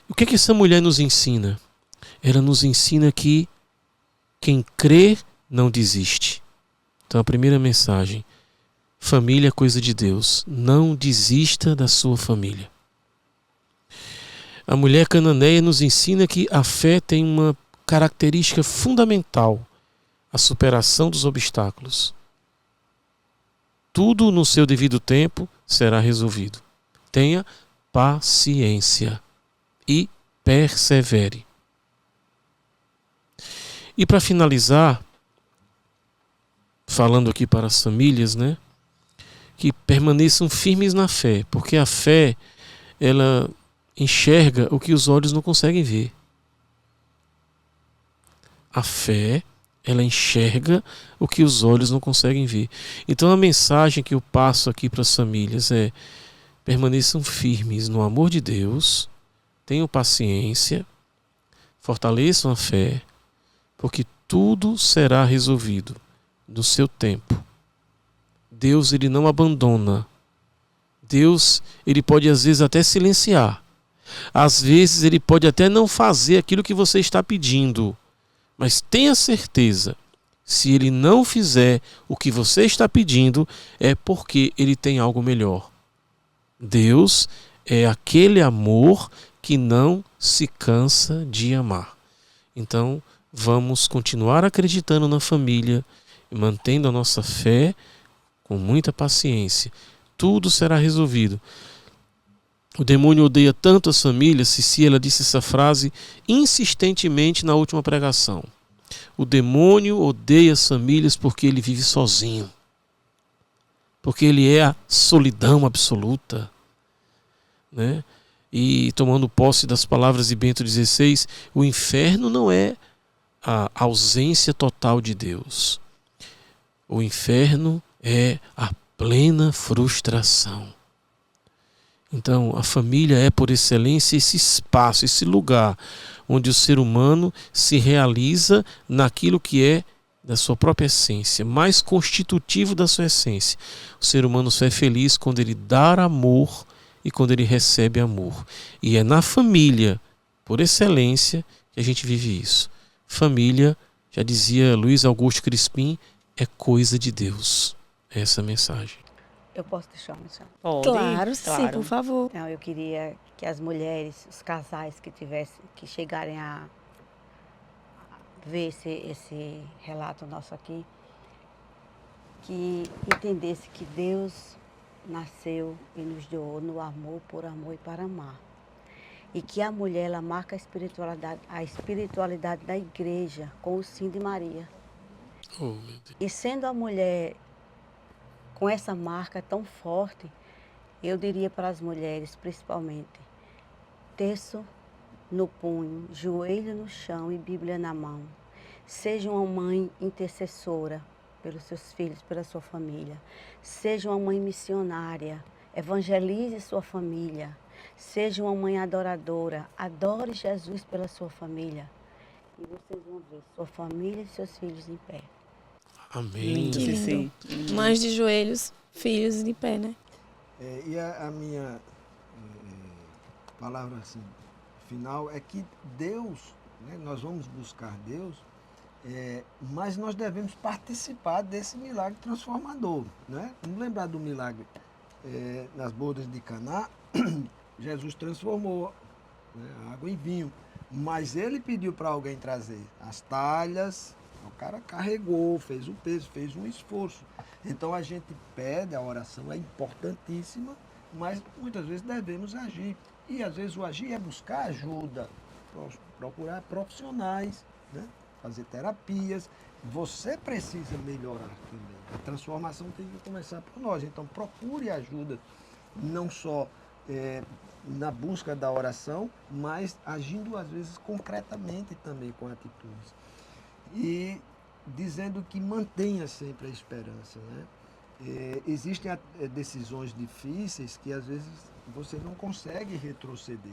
S2: O que essa mulher nos ensina? Ela nos ensina que quem crê não desiste. Então a primeira mensagem: família é coisa de Deus. Não desista da sua família. A mulher cananeia nos ensina que a fé tem uma característica fundamental: a superação dos obstáculos. Tudo no seu devido tempo será resolvido. Tenha paciência e persevere. E para finalizar, falando aqui para as famílias, né, que permaneçam firmes na fé, porque a fé, ela enxerga o que os olhos não conseguem ver. A fé, ela enxerga o que os olhos não conseguem ver. Então a mensagem que eu passo aqui para as famílias é: permaneçam firmes no amor de Deus, tenham paciência, fortaleçam a fé, porque tudo será resolvido no seu tempo. Deus, ele não abandona. Deus, ele pode às vezes até silenciar. Às vezes ele pode até não fazer aquilo que você está pedindo. Mas tenha certeza, se ele não fizer o que você está pedindo, é porque ele tem algo melhor. Deus é aquele amor que não se cansa de amar. Então, vamos continuar acreditando na família e mantendo a nossa fé com muita paciência. Tudo será resolvido. O demônio odeia tanto as famílias. Cici, ela disse essa frase insistentemente na última pregação. O demônio odeia as famílias porque ele vive sozinho. Porque ele é a solidão absoluta, né? E tomando posse das palavras de Bento XVI, o inferno não é a ausência total de Deus. O inferno é a plena frustração. Então, a família é, por excelência, esse espaço, esse lugar onde o ser humano se realiza naquilo que é da sua própria essência, mais constitutivo da sua essência. O ser humano só é feliz quando ele dá amor e quando ele recebe amor. E é na família, por excelência, que a gente vive isso. Família, já dizia Luiz Augusto Crispim, é coisa de Deus. Essa é a mensagem.
S4: Eu posso deixar uma mensagem?
S3: Pode?
S1: Claro, sim, por favor.
S4: Então, eu queria que as mulheres, os casais que chegarem a ver esse relato nosso aqui, que entendesse que Deus nasceu e nos doou no amor, por amor e para amar. E que a mulher, ela marca a espiritualidade da igreja com o sim de Maria.
S2: Oh, meu Deus.
S4: E sendo a mulher com essa marca tão forte, eu diria para as mulheres, principalmente, terço no punho, joelho no chão e Bíblia na mão. Seja uma mãe intercessora, pelos seus filhos, pela sua família. Seja uma mãe missionária, evangelize sua família. Seja uma mãe adoradora, adore Jesus pela sua família. E vocês vão ver sua família e seus filhos em pé.
S2: Amém.
S3: Lindo,
S1: Que
S3: Cici.
S1: lindo. Mães de joelhos, filhos de pé, né?
S5: E a minha palavra assim, final é que Deus, né, nós vamos buscar Deus, mas nós devemos participar desse milagre transformador. Né? Vamos lembrar do milagre nas bodas de Caná. Jesus transformou, né, a água em vinho, mas ele pediu para alguém trazer as talhas. O cara carregou, fez o peso, fez um esforço. Então a gente pede, a oração é importantíssima, mas muitas vezes devemos agir. E às vezes o agir é buscar ajuda, procurar profissionais, né? Fazer terapias. Você precisa melhorar também. A transformação tem que começar por nós. Então procure ajuda, não só na busca da oração, mas agindo às vezes concretamente também com atitudes. E dizendo que mantenha sempre a esperança. Né? Existem decisões difíceis que às vezes você não consegue retroceder.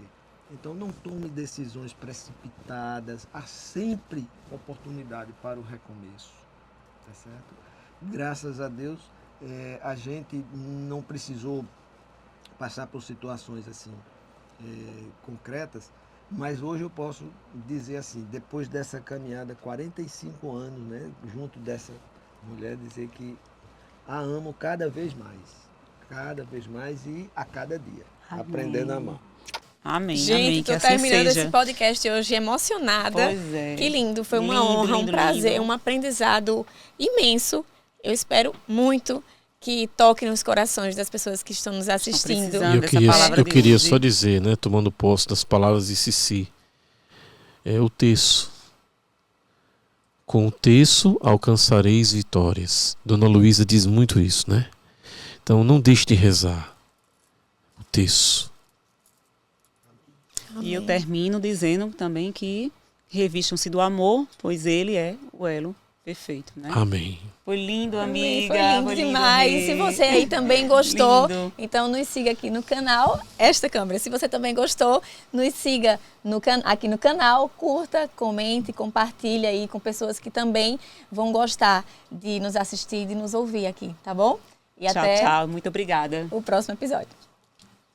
S5: Então não tome decisões precipitadas, há sempre oportunidade para o recomeço. Tá certo? Graças a Deus, a gente não precisou passar por situações assim concretas, mas hoje eu posso dizer assim, depois dessa caminhada, 45 anos, né, junto dessa mulher, dizer que a amo cada vez mais e a cada dia,
S4: Amém.
S5: Aprendendo a amar.
S3: Amém,
S1: Gente,
S3: amém, que
S1: tô
S3: assim
S1: terminando
S3: seja.
S1: esse podcast hoje emocionada.
S3: Pois é.
S1: Que lindo, foi uma
S3: Lindo,
S1: honra,
S3: lindo,
S1: um prazer,
S3: lindo.
S1: um aprendizado imenso. Eu espero muito que toque nos corações das pessoas que estão nos assistindo.
S3: precisando.
S2: Eu
S3: Dessa
S2: queria,
S3: palavra
S2: eu
S3: de
S2: queria
S3: hoje.
S2: só dizer, né, tomando posse das palavras de Cici, o terço. Com o terço alcançareis vitórias. Dona Luísa diz muito isso, né? Então não deixe de rezar. O terço.
S3: E eu termino dizendo também que revistam-se do amor, pois ele é o elo perfeito, né?
S2: Amém.
S3: Foi lindo,
S1: Amém,
S3: amiga.
S1: foi lindo demais.
S3: amei.
S1: Se você aí também gostou,
S3: Lindo.
S1: então nos siga aqui no canal, esta câmera. Se você também gostou, nos siga aqui no canal, curta, comente, compartilhe aí com pessoas que também vão gostar de nos assistir e de nos ouvir aqui, tá bom? E
S3: Tchau,
S1: até
S3: tchau. Muito obrigada.
S1: o próximo episódio.